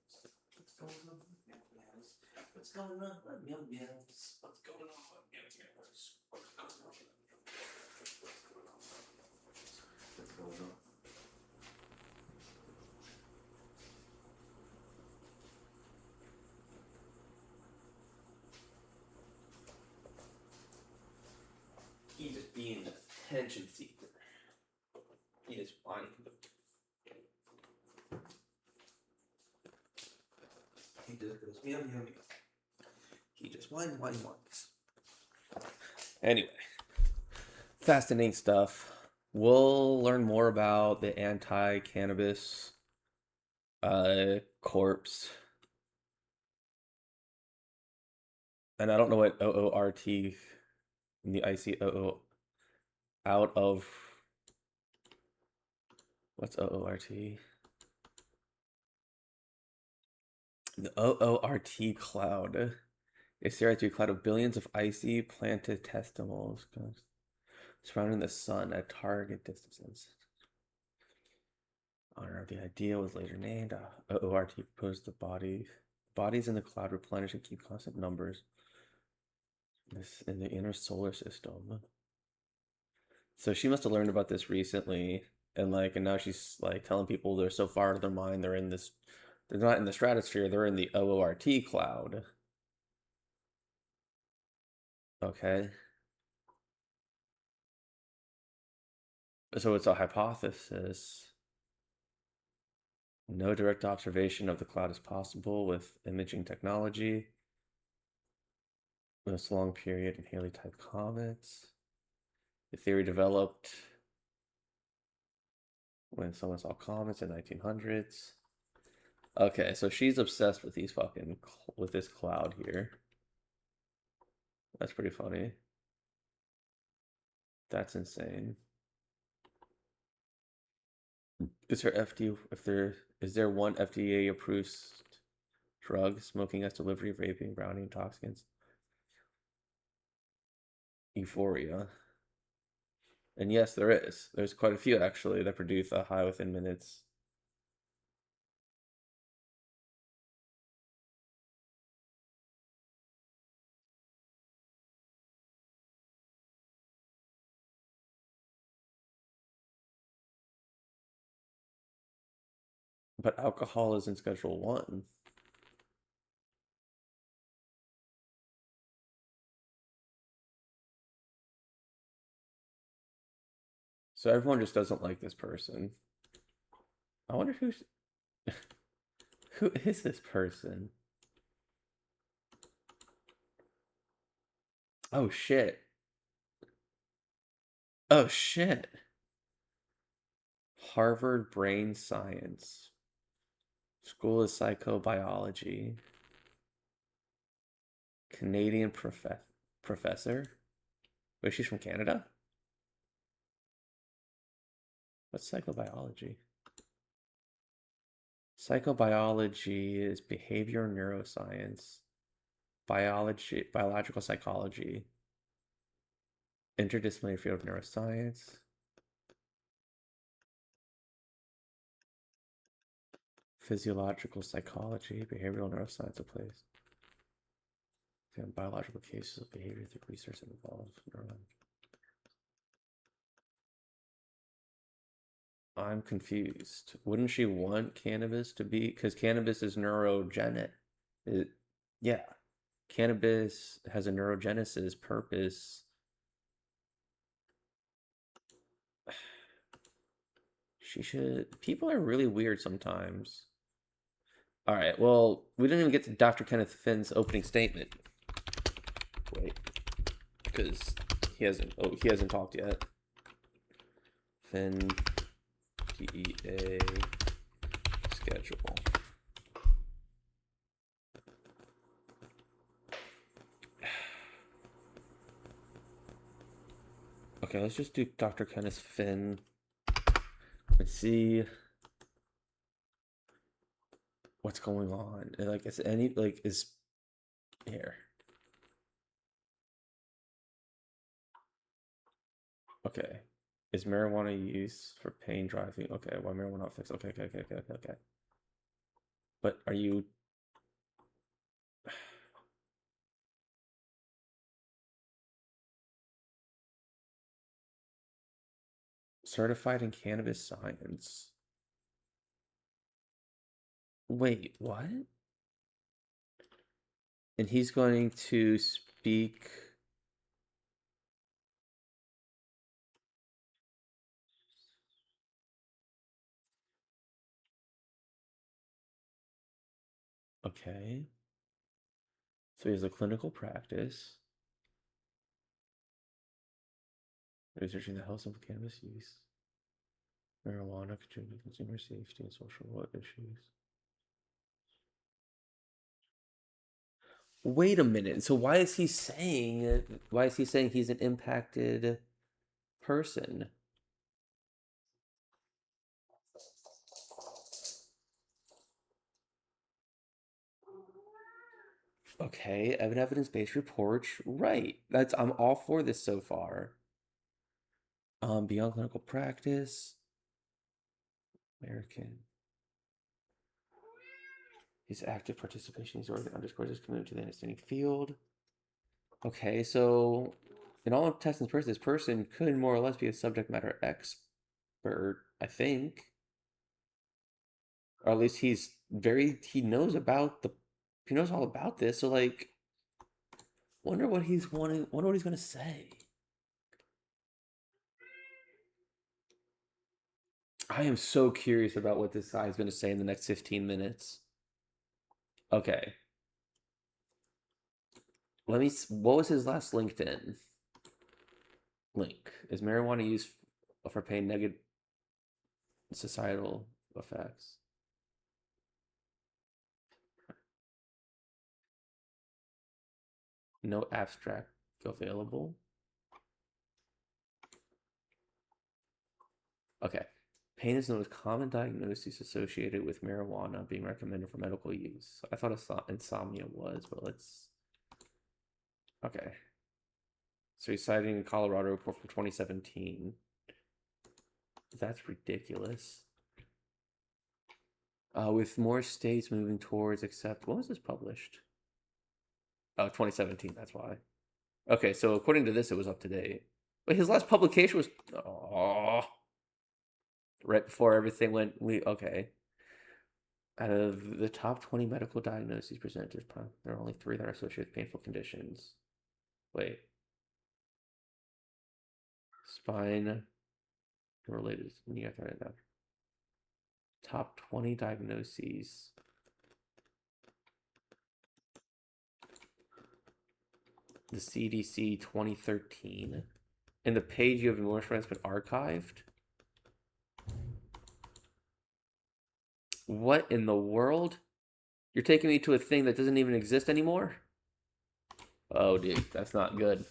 What's going on, meow meows? What's going on? Yum yums. What's going on? Yum yums. What's going on? What's going on? He just being a attention seeker. He just wanting to. He just goes yum yum yum. He just wants. Anyway, fascinating stuff. We'll learn more about the anti-cannabis corpse. And I don't know what OORT in the ICOO out of. What's OORT? The OORT cloud. A CRT cloud of billions of icy planted testicles surrounding the sun at target distances. Honor of the idea was later named. OORT proposed the bodies in the cloud replenish and keep constant numbers in the inner solar system. So she must have learned about this recently, and now she's telling people they're so far out of their mind, they're not in the stratosphere, they're in the OORT cloud. Okay. So it's a hypothesis. No direct observation of the cloud is possible with imaging technology. This long period in Halley-type comets. The theory developed when someone saw comets in the 1900s. Okay, so she's obsessed with with this cloud here. That's pretty funny. That's insane. Is there one FDA approved drug, smoking as delivery, vaping, brownie, intoxicants? Euphoria. And yes, there is. There's quite a few actually that produce a high within minutes. But alcohol is in Schedule 1. So everyone just doesn't like this person. I wonder who is this person? Oh shit. Oh shit. Harvard Brain Science. School of Psychobiology. Canadian professor. Wait, she's from Canada? What's psychobiology? Psychobiology is behavior neuroscience, biological psychology, interdisciplinary field of neuroscience, physiological psychology, behavioral neuroscience of place. Biological cases of behavior through research that involves neurons. I'm confused. Wouldn't she want cannabis to be? Because cannabis is neurogenic. Yeah. Cannabis has a neurogenesis purpose. She should. People are really weird sometimes. All right. Well, we didn't even get to Dr. Kenneth Finn's opening statement. Wait, because he hasn't talked yet. Finn, DEA schedule. Okay, let's just do Dr. Kenneth Finn. Let's see what's going on. Is here. Okay. Is marijuana used for pain driving? Okay, why marijuana not fixed? Okay. But are you certified in cannabis science. Wait, what? And he's going to speak. Okay. So he has a clinical practice. Researching the health of cannabis use. Marijuana contributing to consumer safety and social issues. Wait a minute. So why is he saying he's an impacted person? Okay, evidence-based reports. Right. I'm all for this so far. Beyond clinical practice. American. His active participation in his underscores his commitment to the understanding field. Okay, so in all intents and purposes, this person could more or less be a subject matter expert, I think. Or at least he knows all about this, so like wonder what he's gonna say. I am so curious about what this guy is gonna say in the next 15 minutes. Okay. What was his last LinkedIn link? Is marijuana used for pain negative societal effects? No abstract available. Okay. Pain is the most common diagnosis associated with marijuana being recommended for medical use. I thought insomnia was, but let's. Okay. So he's citing a Colorado report from 2017. That's ridiculous. With more states moving towards accept. When was this published? Oh, 2017. That's why. Okay, so according to this, it was up to date. But his last publication was right before everything went. Okay. Out of the top 20 medical diagnoses presented, there are only 3 that are associated with painful conditions. Wait. Spine related knee arthritis. Top 20 diagnoses. The CDC 2013. And the page you have in Morse has been archived. What in the world? You're taking me to a thing that doesn't even exist anymore? Oh, dude, that's not good.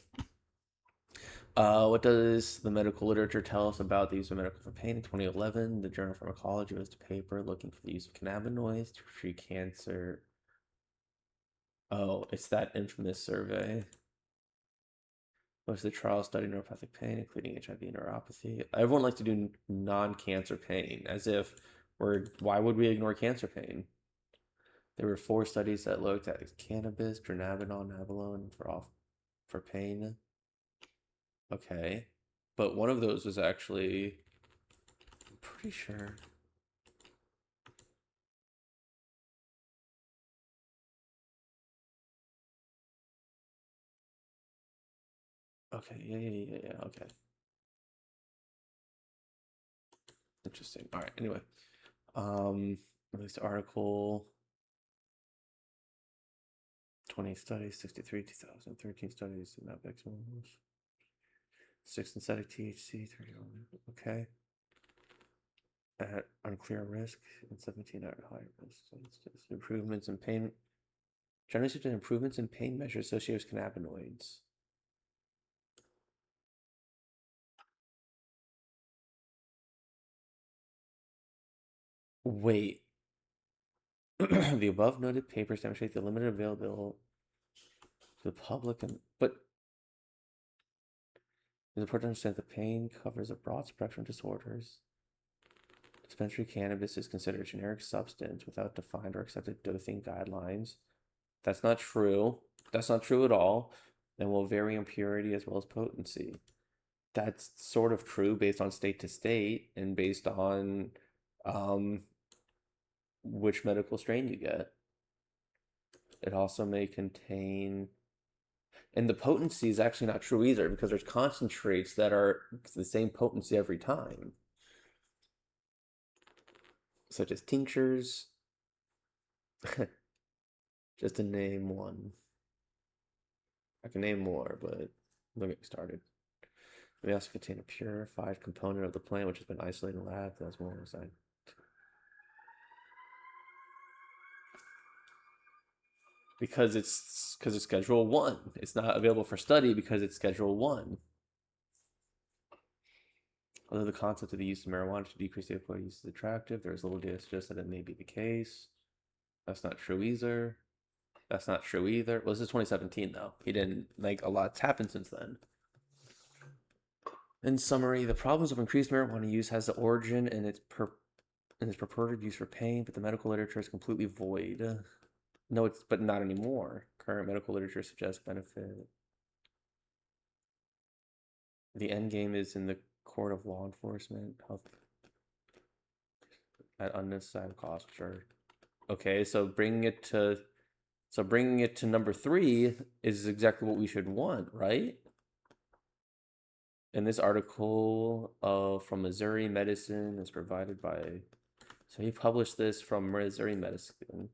What does the medical literature tell us about the use of medical for pain? In 2011, the Journal of Pharmacology released a paper looking for the use of cannabinoids to treat cancer. Oh, it's that infamous survey. Most of the trials studied neuropathic pain, including HIV and neuropathy. Everyone likes to do non-cancer pain, as if why would we ignore cancer pain? There were 4 studies that looked at cannabis, dronabinol, nabilone for pain. Okay. But one of those was actually, I'm pretty sure. Okay, yeah, okay. Interesting. All right, anyway. Released article, 20 studies, 63, 2013 studies, and that makes 6 synthetic THC, 31. Okay. At unclear risk, and 17 at higher risk. So it's just improvements in pain. Generally suggested improvements in pain measures associated with cannabinoids. Wait. The above noted papers demonstrate the limited availability to the public, but it's important to understand that the pain covers a broad spectrum of disorders. Dispensary cannabis is considered a generic substance without defined or accepted dosing guidelines. That's not true. That's not true at all, and will vary in purity as well as potency. That's sort of true based on state to state and based on um, which medical strain you get. It also may contain, and the potency is actually not true either because there's concentrates that are the same potency every time, such as tinctures, just to name one. I can name more, but don't get me started. It may also contain a purified component of the plant which has been isolated in the lab. That's more inside. Because it's Schedule 1. It's not available for study because it's Schedule 1. Although the concept of the use of marijuana to decrease the opioid use is attractive, there is little data to suggest that it may be the case. That's not true either. That's not true either. Well, this is 2017 though. He didn't a lot's happened since then. In summary, the problems of increased marijuana use has the origin in its purported use for pain, but the medical literature is completely void. No, but not anymore. Current medical literature suggests benefit. The end game is in the court of law enforcement, health at unnecessary cost. Sure. Okay, so bringing it to number 3 is exactly what we should want, right? And this article from Missouri Medicine is provided by. So he published this from Missouri Medicine.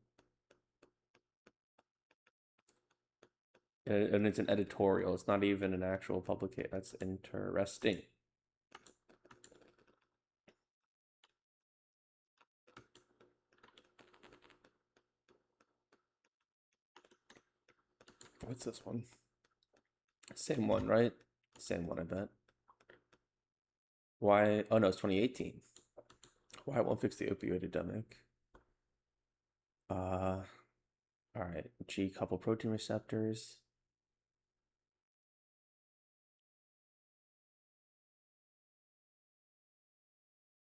And it's an editorial. It's not even an actual publication. That's interesting. What's this one? Same one, right? Same one, I bet. Why? Oh no, it's 2018. Why it won't fix the opioid epidemic? All right. G couple protein receptors.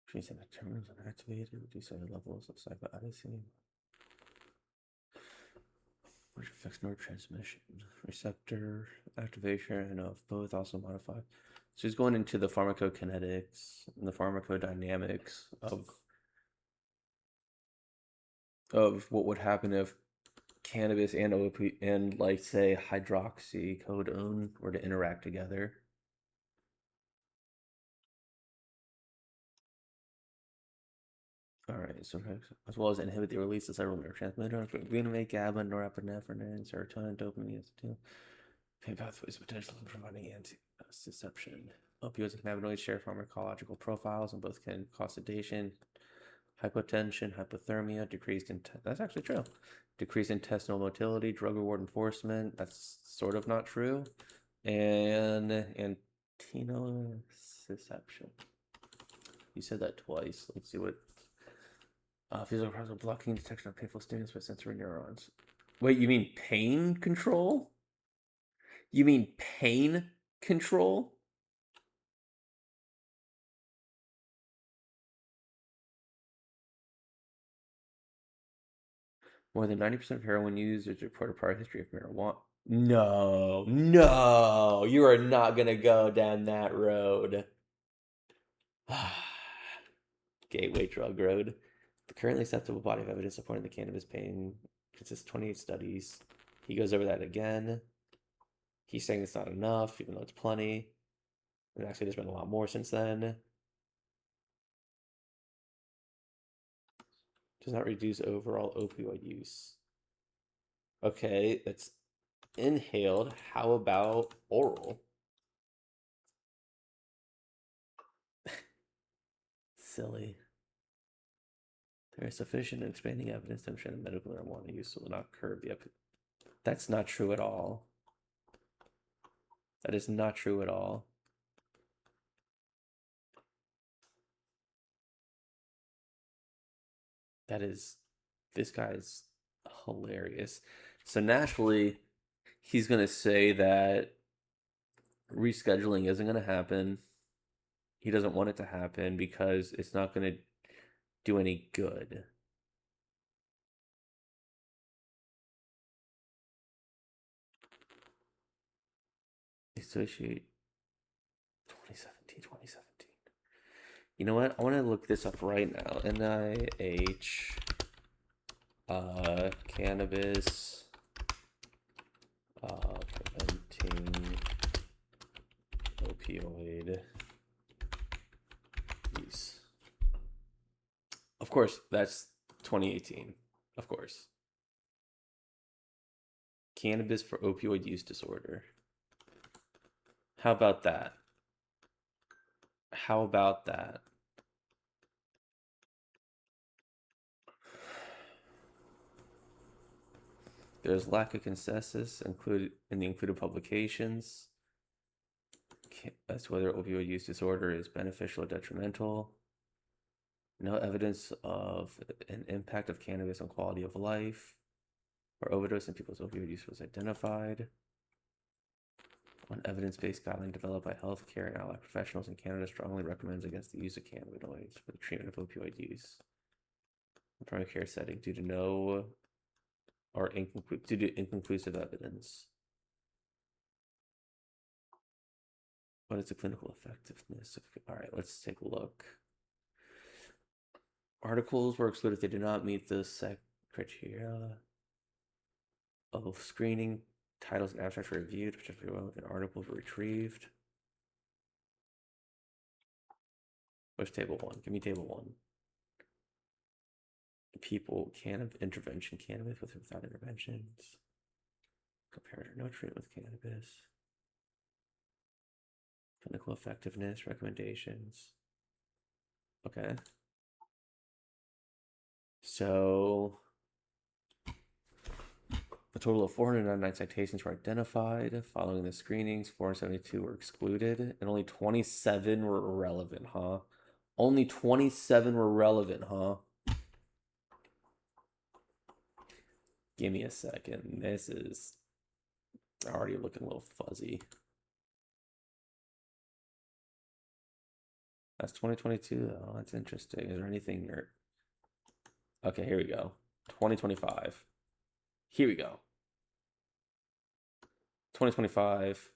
Trees and terminals are activated, reduce other levels of cycloadenosine, which affects neurotransmission. Receptor activation of both also modified. So he's going into the pharmacokinetics and the pharmacodynamics of what would happen if cannabis and opiate and say hydroxycodone were to interact together. All right, so as well as inhibit the release of several neurotransmitters, glutamate, GABA, norepinephrine, serotonin, dopamine, acetyl. Pain pathways potential for providing anti-deception. Opioids and cannabinoids share pharmacological profiles and both can cause sedation, hypotension, hypothermia, that's actually true. Decreased intestinal motility, drug reward enforcement, that's sort of not true. And antinoception. You said that twice. Let's see what physical process of blocking detection of painful stimulus by sensory neurons. Wait, you mean pain control? You mean pain control? More than 90% of heroin users report a prior history of marijuana. No, you are not going to go down that road. Gateway drug road. The currently acceptable body of evidence supporting the cannabis pain consists of 28 studies. He goes over that again. He's saying it's not enough, even though it's plenty. And actually, there's been a lot more since then. Does not reduce overall opioid use. Okay, that's inhaled. How about oral? Silly. There is sufficient and expanding evidence to demonstrate that medical marijuana use will not curb the epidemic. That's not true at all. That is not true at all. This guy's hilarious. So naturally, he's going to say that rescheduling isn't going to happen. He doesn't want it to happen because it's not going to do any good. Associate You know what? I want to look this up right now. NIH, cannabis, preventing opioid use. Of course, that's 2018. Of course. Cannabis for opioid use disorder. How about that? How about that? There's lack of consensus included in the included publications as to whether opioid use disorder is beneficial or detrimental. No evidence of an impact of cannabis on quality of life or overdose in people's opioid use was identified. One evidence-based guideline developed by healthcare and allied professionals in Canada strongly recommends against the use of cannabinoids for the treatment of opioid use in primary care setting due to inconclusive evidence. What is the clinical effectiveness? All right, let's take a look. Articles were excluded if they did not meet the criteria of screening. Titles and abstracts were reviewed, particularly relevant articles were retrieved. Where's table 1? Give me table 1. People, intervention, cannabis with or without interventions. Comparator, no treatment with cannabis. Clinical effectiveness, recommendations. Okay. So, a total of 499 citations were identified. Following the screenings, 472 were excluded, and only 27 were relevant, huh? Only 27 were relevant, huh? Give me a second. This is already looking a little fuzzy. That's 2022, though. That's interesting. Is there anything here? Okay, here we go. 2025. Here we go. 2025.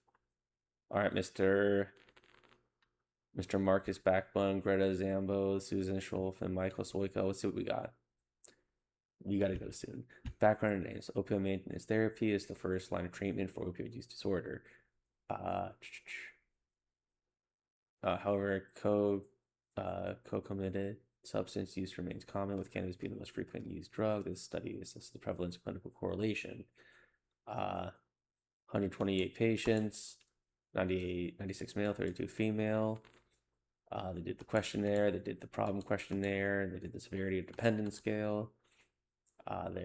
All right, Mr. Marcus Backbone, Greta Zambo, Susan Scholf, and Michael Soiko. Let's see what we got. We got to go soon. Background names. Opioid maintenance therapy is the first line of treatment for opioid use disorder. However, co-committed substance use remains common, with cannabis being the most frequent used drug. This study assesses the prevalence of clinical correlation. 128 patients, 96 male, 32 female. They did the questionnaire, they did the problem questionnaire, they did the severity of dependence scale. We had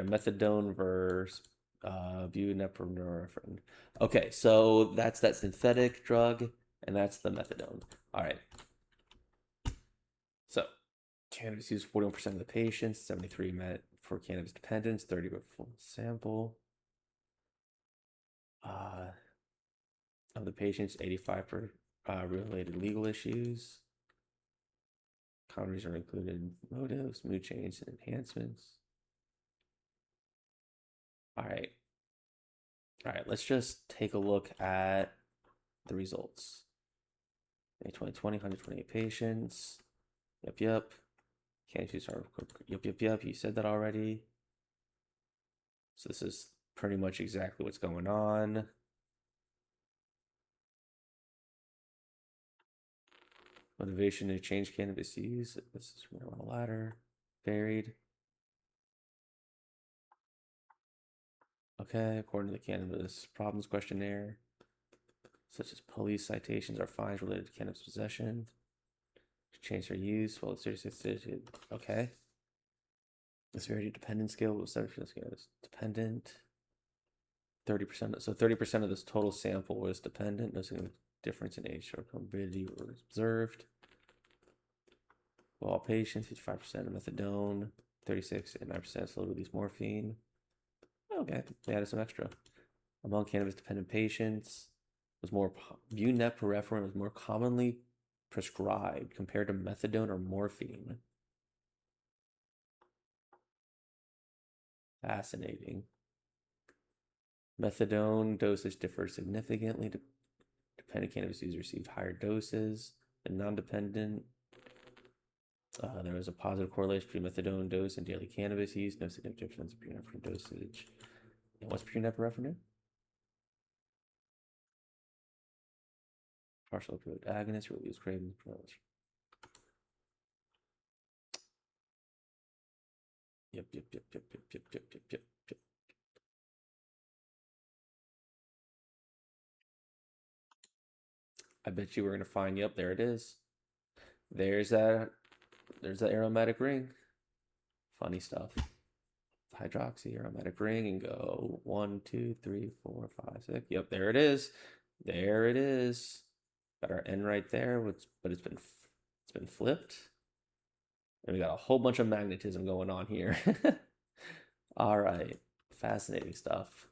a methadone versus buprenorphine. Okay, so that's that synthetic drug, and that's the methadone. All right. So, cannabis use 41% of the patients, 73 met for cannabis dependence, 30 were full sample. Of the patients, 85 for related legal issues. Common reasons are included motives, mood change, and enhancements. All right, let's just take a look at the results. May 2020, 128 patients. Yep. Can't use our yep. You said that already. So this is pretty much exactly what's going on. Motivation to change cannabis use. This is marijuana ladder. Varied. Okay, according to the cannabis problems questionnaire, such as police citations or fines related to cannabis possession. Change their use. Well, it's seriously okay. The severity dependent scale was 70% cannabis dependent. 30%. So 30% of this total sample was dependent. No significant difference in age or comorbidity was observed. All patients, 55% of methadone, 36 and 9% slow release morphine. Okay, they added some extra. Among cannabis dependent patients, buprenorphine was more commonly prescribed compared to methadone or morphine. Fascinating. Methadone dosage differs significantly. Dependent cannabis users received higher doses and non-dependent. There was a positive correlation between methadone dose and daily cannabis use. No significant difference in pre-nephrine dosage. And what's pre-nephrine? Partial opioid agonist, reduce cravings. Yep. I bet you we're gonna find. Yep, there it is. There's that aromatic ring. Funny stuff. Hydroxy aromatic ring and go 1, 2, 3, 4, 5, 6. Yep, there it is. There it is. Got our N right there, but it's been flipped. And we got a whole bunch of magnetism going on here. All right, fascinating stuff.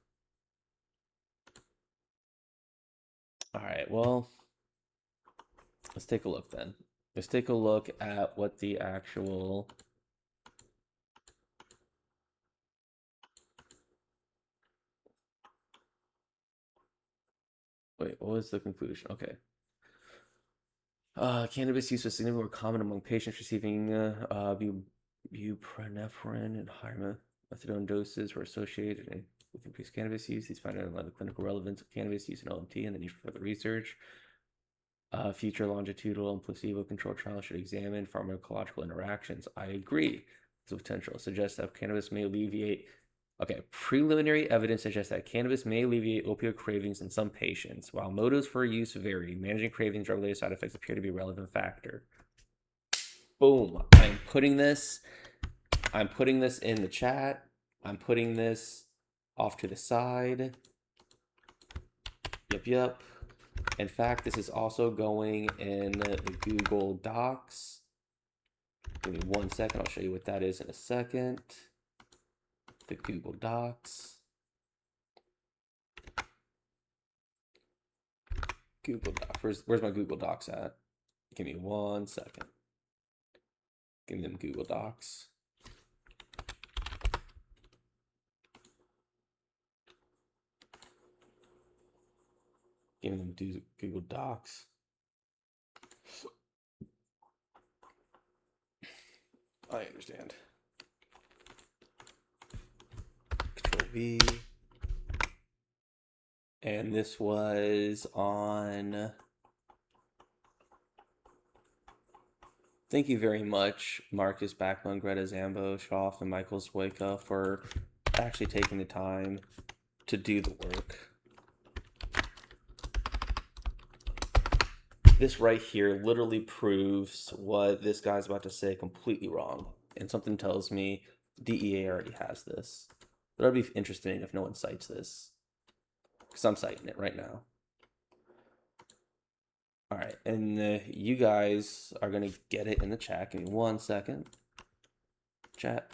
All right, well, let's take a look then. Let's take a look at what the actual wait, what was the conclusion? Okay. Cannabis use was significantly more common among patients receiving buprenorphine and higher methadone doses were associated with increased cannabis use. These findings outline the clinical relevance of cannabis use in OMT and the need for further research. Future longitudinal and placebo-controlled trials should examine pharmacological interactions. I agree. The potential suggests that cannabis may alleviate. Okay, preliminary evidence suggests that cannabis may alleviate opioid cravings in some patients. While motives for use vary, managing cravings, drug-related side effects appear to be a relevant factor. Boom. I'm putting this in the chat. I'm putting this off to the side. Yep. In fact, this is also going in the Google Docs. Give me 1 second. I'll show you what that is in a second. The Google Docs. Google Docs. Where's my Google Docs at? Give me 1 second. Give me them Google Docs. Give me them Google Docs. I understand. Control V. And this was on. Thank you very much, Marcus Backman, Greta Zambo, Schoff, and Michael Zwoika for actually taking the time to do the work. This right here literally proves what this guy's about to say completely wrong. And something tells me DEA already has this. But that'd be interesting if no one cites this. Because I'm citing it right now. All right, and you guys are going to get it in the chat. Give me 1 second. Chat.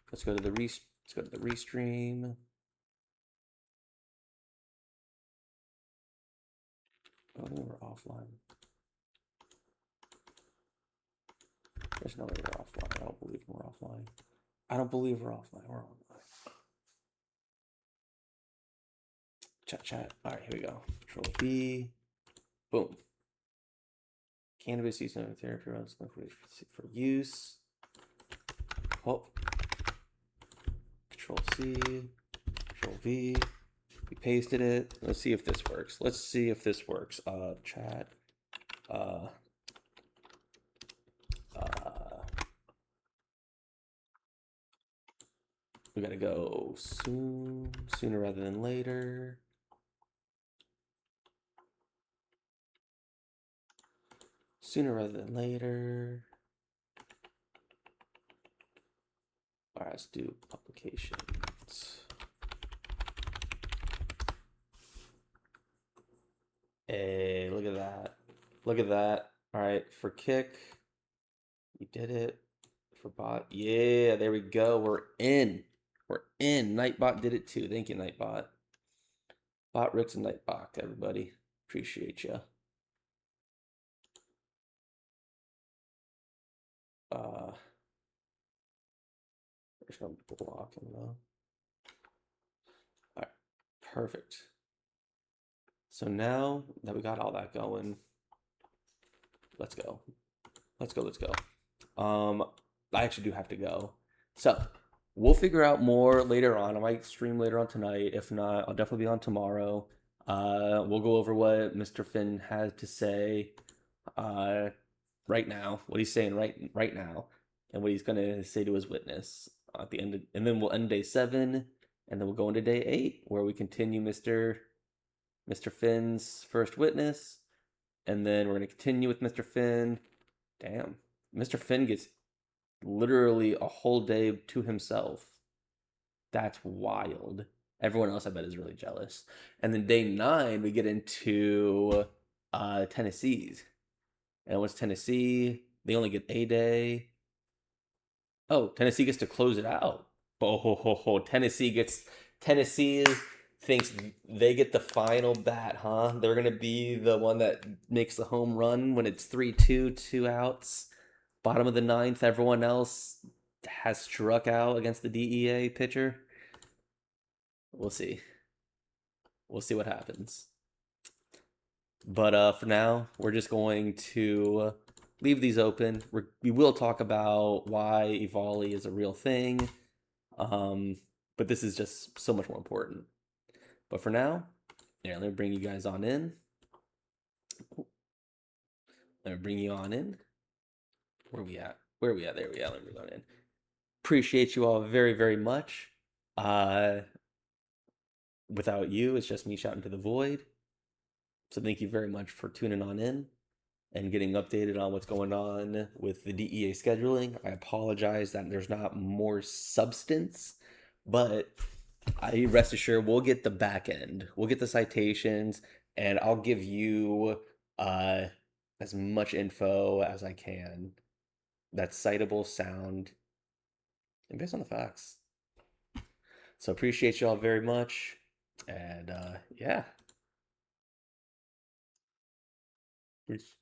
Let's go to the restream. Oh, we're offline. There's no way we're offline. I don't believe we're offline. I don't believe we're offline. We're online. Chat. All right, here we go. Control V. Boom. Cannabis use in therapy for use. Oh. Control C. Control V. We pasted it. Let's see if this works. Chat. We gotta go sooner rather than later. Sooner rather than later. All right, let's do publications. Hey, look at that. Look at that. All right, for Kick, you did it. For Bot, yeah, there we go. We're in. Nightbot did it too. Thank you, Nightbot. Bot Ricks and Nightbot, everybody. Appreciate you. just gonna block him though. All right, perfect. So now that we got all that going, let's go. Let's go. Let's go. I actually do have to go. So we'll figure out more later on. I might stream later on tonight. If not, I'll definitely be on tomorrow. We'll go over what Mr. Finn has to say right now, what he's saying right now, and what he's gonna say to his witness at the end, and then we'll end day 7, and then we'll go into day 8, where we continue Mr. Finn's first witness, and then we're gonna continue with Mr. Finn. Damn, Mr. Finn gets literally a whole day to himself. That's wild. Everyone else, I bet, is really jealous. And then day 9, we get into Tennessee's. And what's Tennessee? They only get a day. Oh, Tennessee gets to close it out. Oh, ho, ho, ho. Tennessee thinks they get the final bat, huh? They're gonna be the one that makes the home run when it's 3-2, 2 outs. Bottom of the 9th, everyone else has struck out against the DEA pitcher. We'll see. We'll see what happens. But for now, we're just going to leave these open. We will talk about why Ivali is a real thing. But this is just so much more important. But for now, yeah, let me bring you guys on in. Let me bring you on in. Where are we at? There we are. Let me bring on in. Appreciate you all very, very much. Without you, it's just me shouting to the void. So thank you very much for tuning on in and getting updated on what's going on with the DEA scheduling. I apologize that there's not more substance, but I rest assured we'll get the back end. We'll get the citations, and I'll give you as much info as I can that's citable, sound, and based on the facts. So appreciate you all very much, and yeah. Peace.